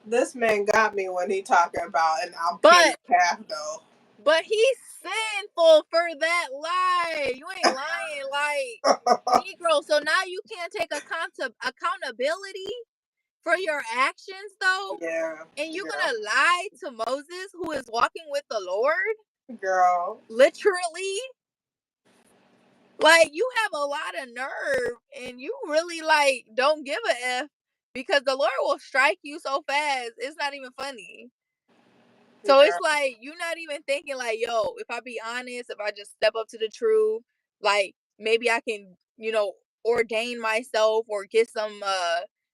Speaker 1: this man got me when he talking about an
Speaker 2: But
Speaker 1: alpine calf though.
Speaker 2: he's sinful for that lie. You ain't lying, like Negro. So now you can't take accountability for your actions, though,
Speaker 1: Yeah,
Speaker 2: and you're
Speaker 1: girl.
Speaker 2: gonna lie to Moses, who is walking with the Lord,
Speaker 1: Girl.
Speaker 2: literally. Like you have a lot of nerve, and you really like don't give a f because the Lord will strike you so fast, it's not even funny. So it's like, you're not even thinking like, yo, if I be honest, if I just step up to the truth, like maybe I can, ordain myself or get some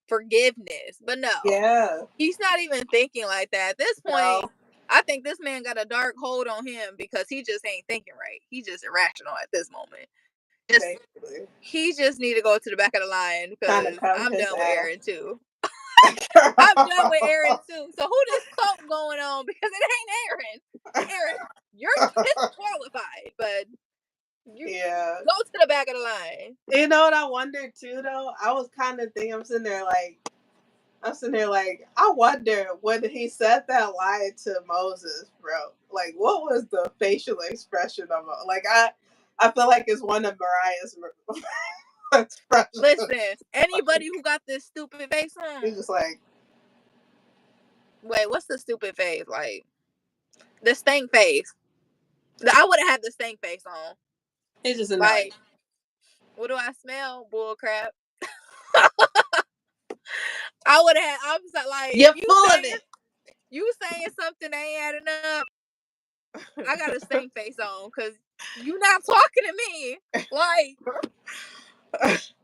Speaker 2: forgiveness. But no,
Speaker 1: Yeah.
Speaker 2: he's not even thinking like that. At this point, I think this man got a dark hold on him because he just ain't thinking right. He's just irrational at this moment. He just need to go to the back of the line because I'm done with Aaron too. I'm done with Aaron too. So who this cult going on? Because it ain't Aaron. Aaron, you're disqualified, but you go to the back of the line.
Speaker 1: You know what I wondered too though? I was kind of thinking, I'm sitting there like, I wonder when he said that lie to Moses, bro. Like, what was the facial expression of it? Like, I feel like it's one of Mariah's expressions.
Speaker 2: Listen, anybody who got this stupid face on,
Speaker 1: he's just like,
Speaker 2: wait, what's the stupid face? Like, the stank face. I would have had the stank face on.
Speaker 1: He's just annoying.
Speaker 2: Like, what do I smell? Bull crap. I would have. I was like,
Speaker 1: you're full of it.
Speaker 2: You saying something that ain't adding up. I got a stank face on because you not talking to me. Like,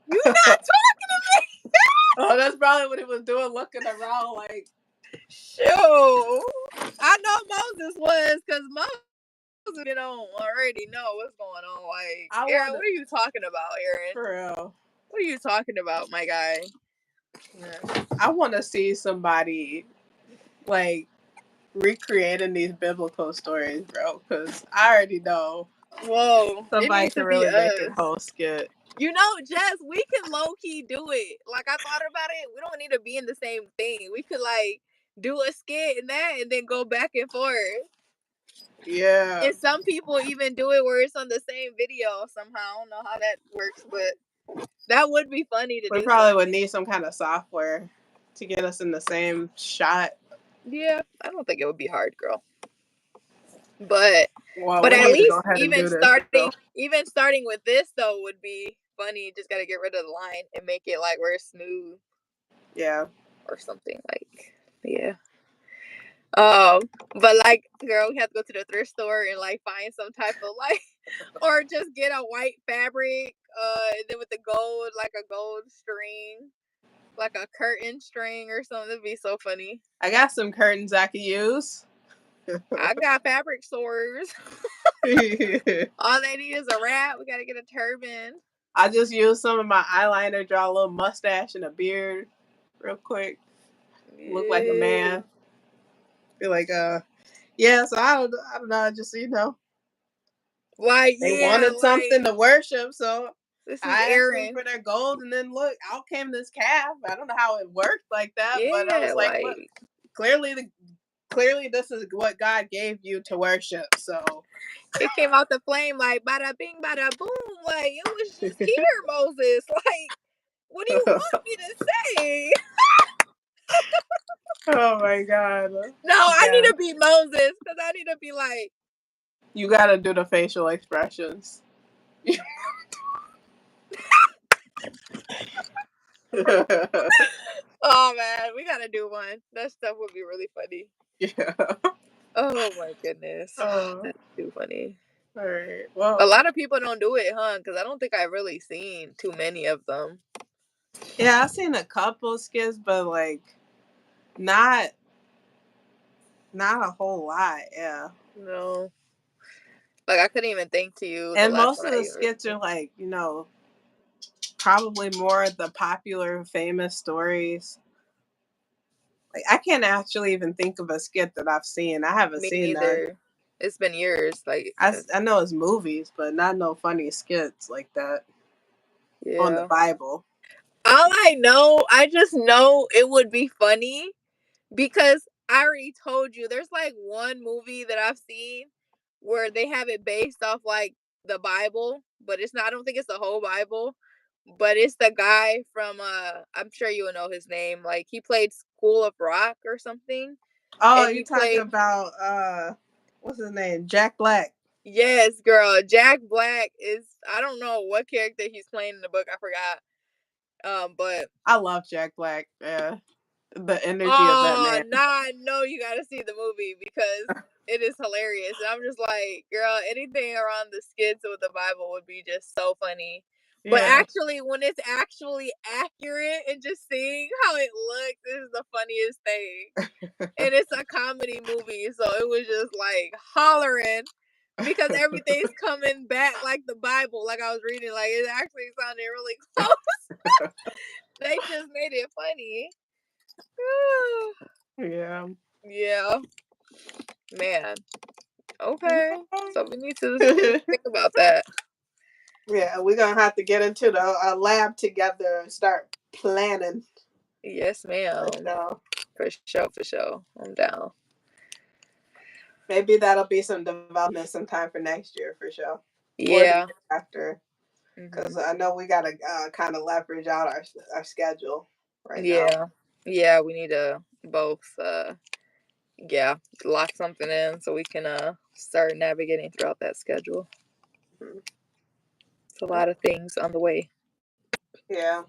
Speaker 2: you not talking to me.
Speaker 1: Oh, that's probably what he was doing, looking around like,
Speaker 2: shoot. I know Moses was because Moses already know what's going on. Like, Aaron, what are you talking about, Aaron?
Speaker 1: For real.
Speaker 2: What are you talking about, my guy?
Speaker 1: Yeah. I want to see somebody like recreating these biblical stories, bro, because I already know.
Speaker 2: Whoa,
Speaker 1: somebody can really make a whole skit.
Speaker 2: Jess, we can low key do it. Like, I thought about it. We don't need to be in the same thing. We could like do a skit and that, and then go back and forth.
Speaker 1: Yeah.
Speaker 2: And some people even do it where it's on the same video somehow. I don't know how that works, but that would be funny to do.
Speaker 1: We probably would need some kind of software to get us in the same shot.
Speaker 2: Yeah, I don't think it would be hard, girl. But at least even starting with this though would be funny. You just gotta get rid of the line and make it like where it's smooth.
Speaker 1: Yeah.
Speaker 2: Or something like, yeah. But like, girl, we have to go to the thrift store and like find some type of like, or just get a white fabric, and then with the gold, like a gold string, like a curtain string or something. That'd be so funny.
Speaker 1: I got some curtains I could use.
Speaker 2: I got fabric sores. All they need is a wrap. We gotta get a turban.
Speaker 1: I just used some of my eyeliner, draw a little mustache and a beard real quick. Look like a man. Feel like yeah, so I don't know, just
Speaker 2: like
Speaker 1: they wanted something to worship, so
Speaker 2: this is
Speaker 1: I
Speaker 2: Aaron.
Speaker 1: asked them for their gold, and then look, out came this calf. I don't know how it worked like that, but I was like look, clearly this is what God gave you to worship. So
Speaker 2: it came out the flame like bada bing, bada boom. Like, it was just here, Moses. Like, what do you want me to say?
Speaker 1: Oh my God.
Speaker 2: No, I need to be Moses because I need to be like.
Speaker 1: You gotta do the facial expressions.
Speaker 2: Oh man, we gotta do one. That stuff would be really funny.
Speaker 1: Yeah.
Speaker 2: Oh my goodness. That's too funny.
Speaker 1: All right. Well,
Speaker 2: a lot of people don't do it, huh? Because I don't think I've really seen too many of them.
Speaker 1: Yeah, I've seen a couple skits, but like not a whole lot. Yeah.
Speaker 2: No. Like, I couldn't even think to you.
Speaker 1: And most of the skits are like, probably more of the popular, famous stories. Like, I can't actually even think of a skit that I've seen. I haven't seen that.
Speaker 2: It's been years. Like,
Speaker 1: I know it's movies, but not no funny skits like that. Yeah. On the Bible.
Speaker 2: All I just know it would be funny because I already told you there's like one movie that I've seen where they have it based off like the Bible, but it's not. I don't think it's the whole Bible, but it's the guy from I'm sure you will know his name. Like, he played School of Rock or something.
Speaker 1: Oh, you talking about what's his name? Jack Black.
Speaker 2: Yes, girl. Jack Black is, I don't know what character he's playing in the book. I forgot. But
Speaker 1: I love Jack Black. Yeah, the energy of that man.
Speaker 2: now I know you got to see the movie because it is hilarious. And I'm just like, girl, anything around the skits with the Bible would be just so funny. But
Speaker 1: Yeah.
Speaker 2: actually, when it's actually accurate and just seeing how it looks is the funniest thing. And it's a comedy movie, so it was just like hollering because everything's coming back like the Bible, like I was reading, like it actually sounded really close. They just made it funny.
Speaker 1: Yeah.
Speaker 2: Yeah, man. Okay, so we need to think about that.
Speaker 1: Yeah, we're gonna have to get into the lab together and start planning.
Speaker 2: Yes, ma'am. For sure. I'm down.
Speaker 1: Maybe that'll be some development sometime for next year for sure. Or the
Speaker 2: Yeah.
Speaker 1: year after, because
Speaker 2: Mhm.
Speaker 1: I know we gotta kind of leverage out our schedule right now.
Speaker 2: Yeah. Yeah, we need to both lock something in so we can start navigating throughout that schedule.
Speaker 1: Mhm.
Speaker 2: It's a lot of things on the way.
Speaker 1: Yeah.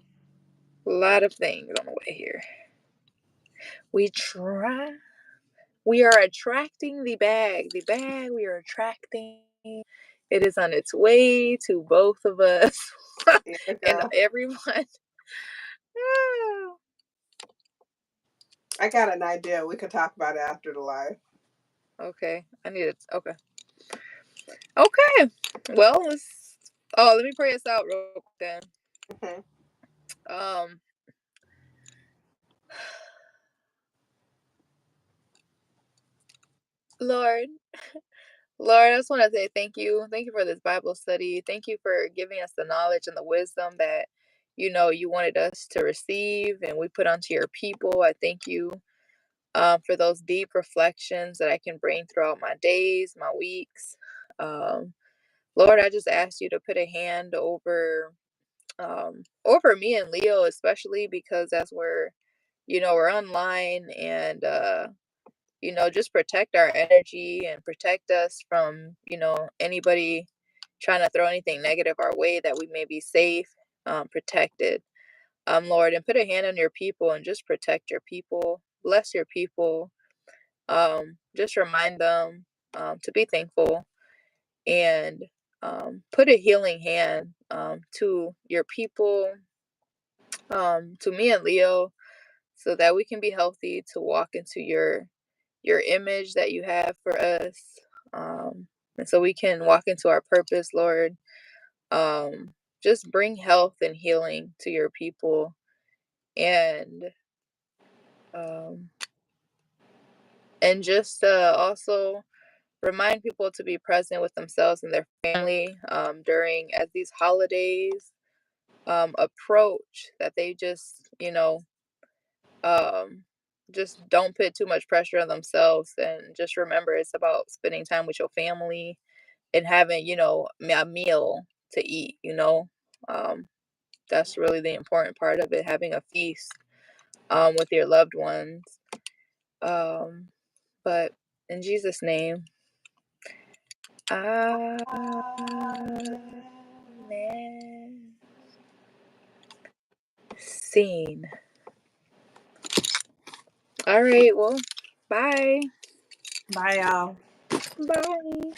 Speaker 2: A lot of things on the way here. We are attracting the bag. The bag we are attracting. It is on its way to both of us
Speaker 1: Yeah,
Speaker 2: and
Speaker 1: girl.
Speaker 2: everyone.
Speaker 1: I got an idea. We could talk about it after the live.
Speaker 2: Okay. I need it. Okay. Okay. Well, let me pray us out real quick then.
Speaker 1: Mhm.
Speaker 2: Um, Lord, I just want to say thank you. Thank you for this Bible study. Thank you for giving us the knowledge and the wisdom that you wanted us to receive and we put onto your people. I thank you for those deep reflections that I can bring throughout my days, my weeks. Lord, I just ask you to put a hand over me and Lleo, especially because as we're online and just protect our energy and protect us from anybody trying to throw anything negative our way, that we may be safe, protected, Lord, and put a hand on your people and just protect your people, bless your people, just remind them to be thankful, and put a healing hand to your people, to me and Lleo, so that we can be healthy to walk into your image that you have for us, and so we can walk into our purpose, Lord. Just bring health and healing to your people, and um, just also remind people to be present with themselves and their family during as these holidays approach, that they um, just don't put too much pressure on themselves, and just remember it's about spending time with your family and having a meal to eat. um, that's really the important part of it, having a feast with your loved ones, um, but in Jesus' name, amen. Scene. All right, well, bye.
Speaker 1: Bye, y'all.
Speaker 2: Bye.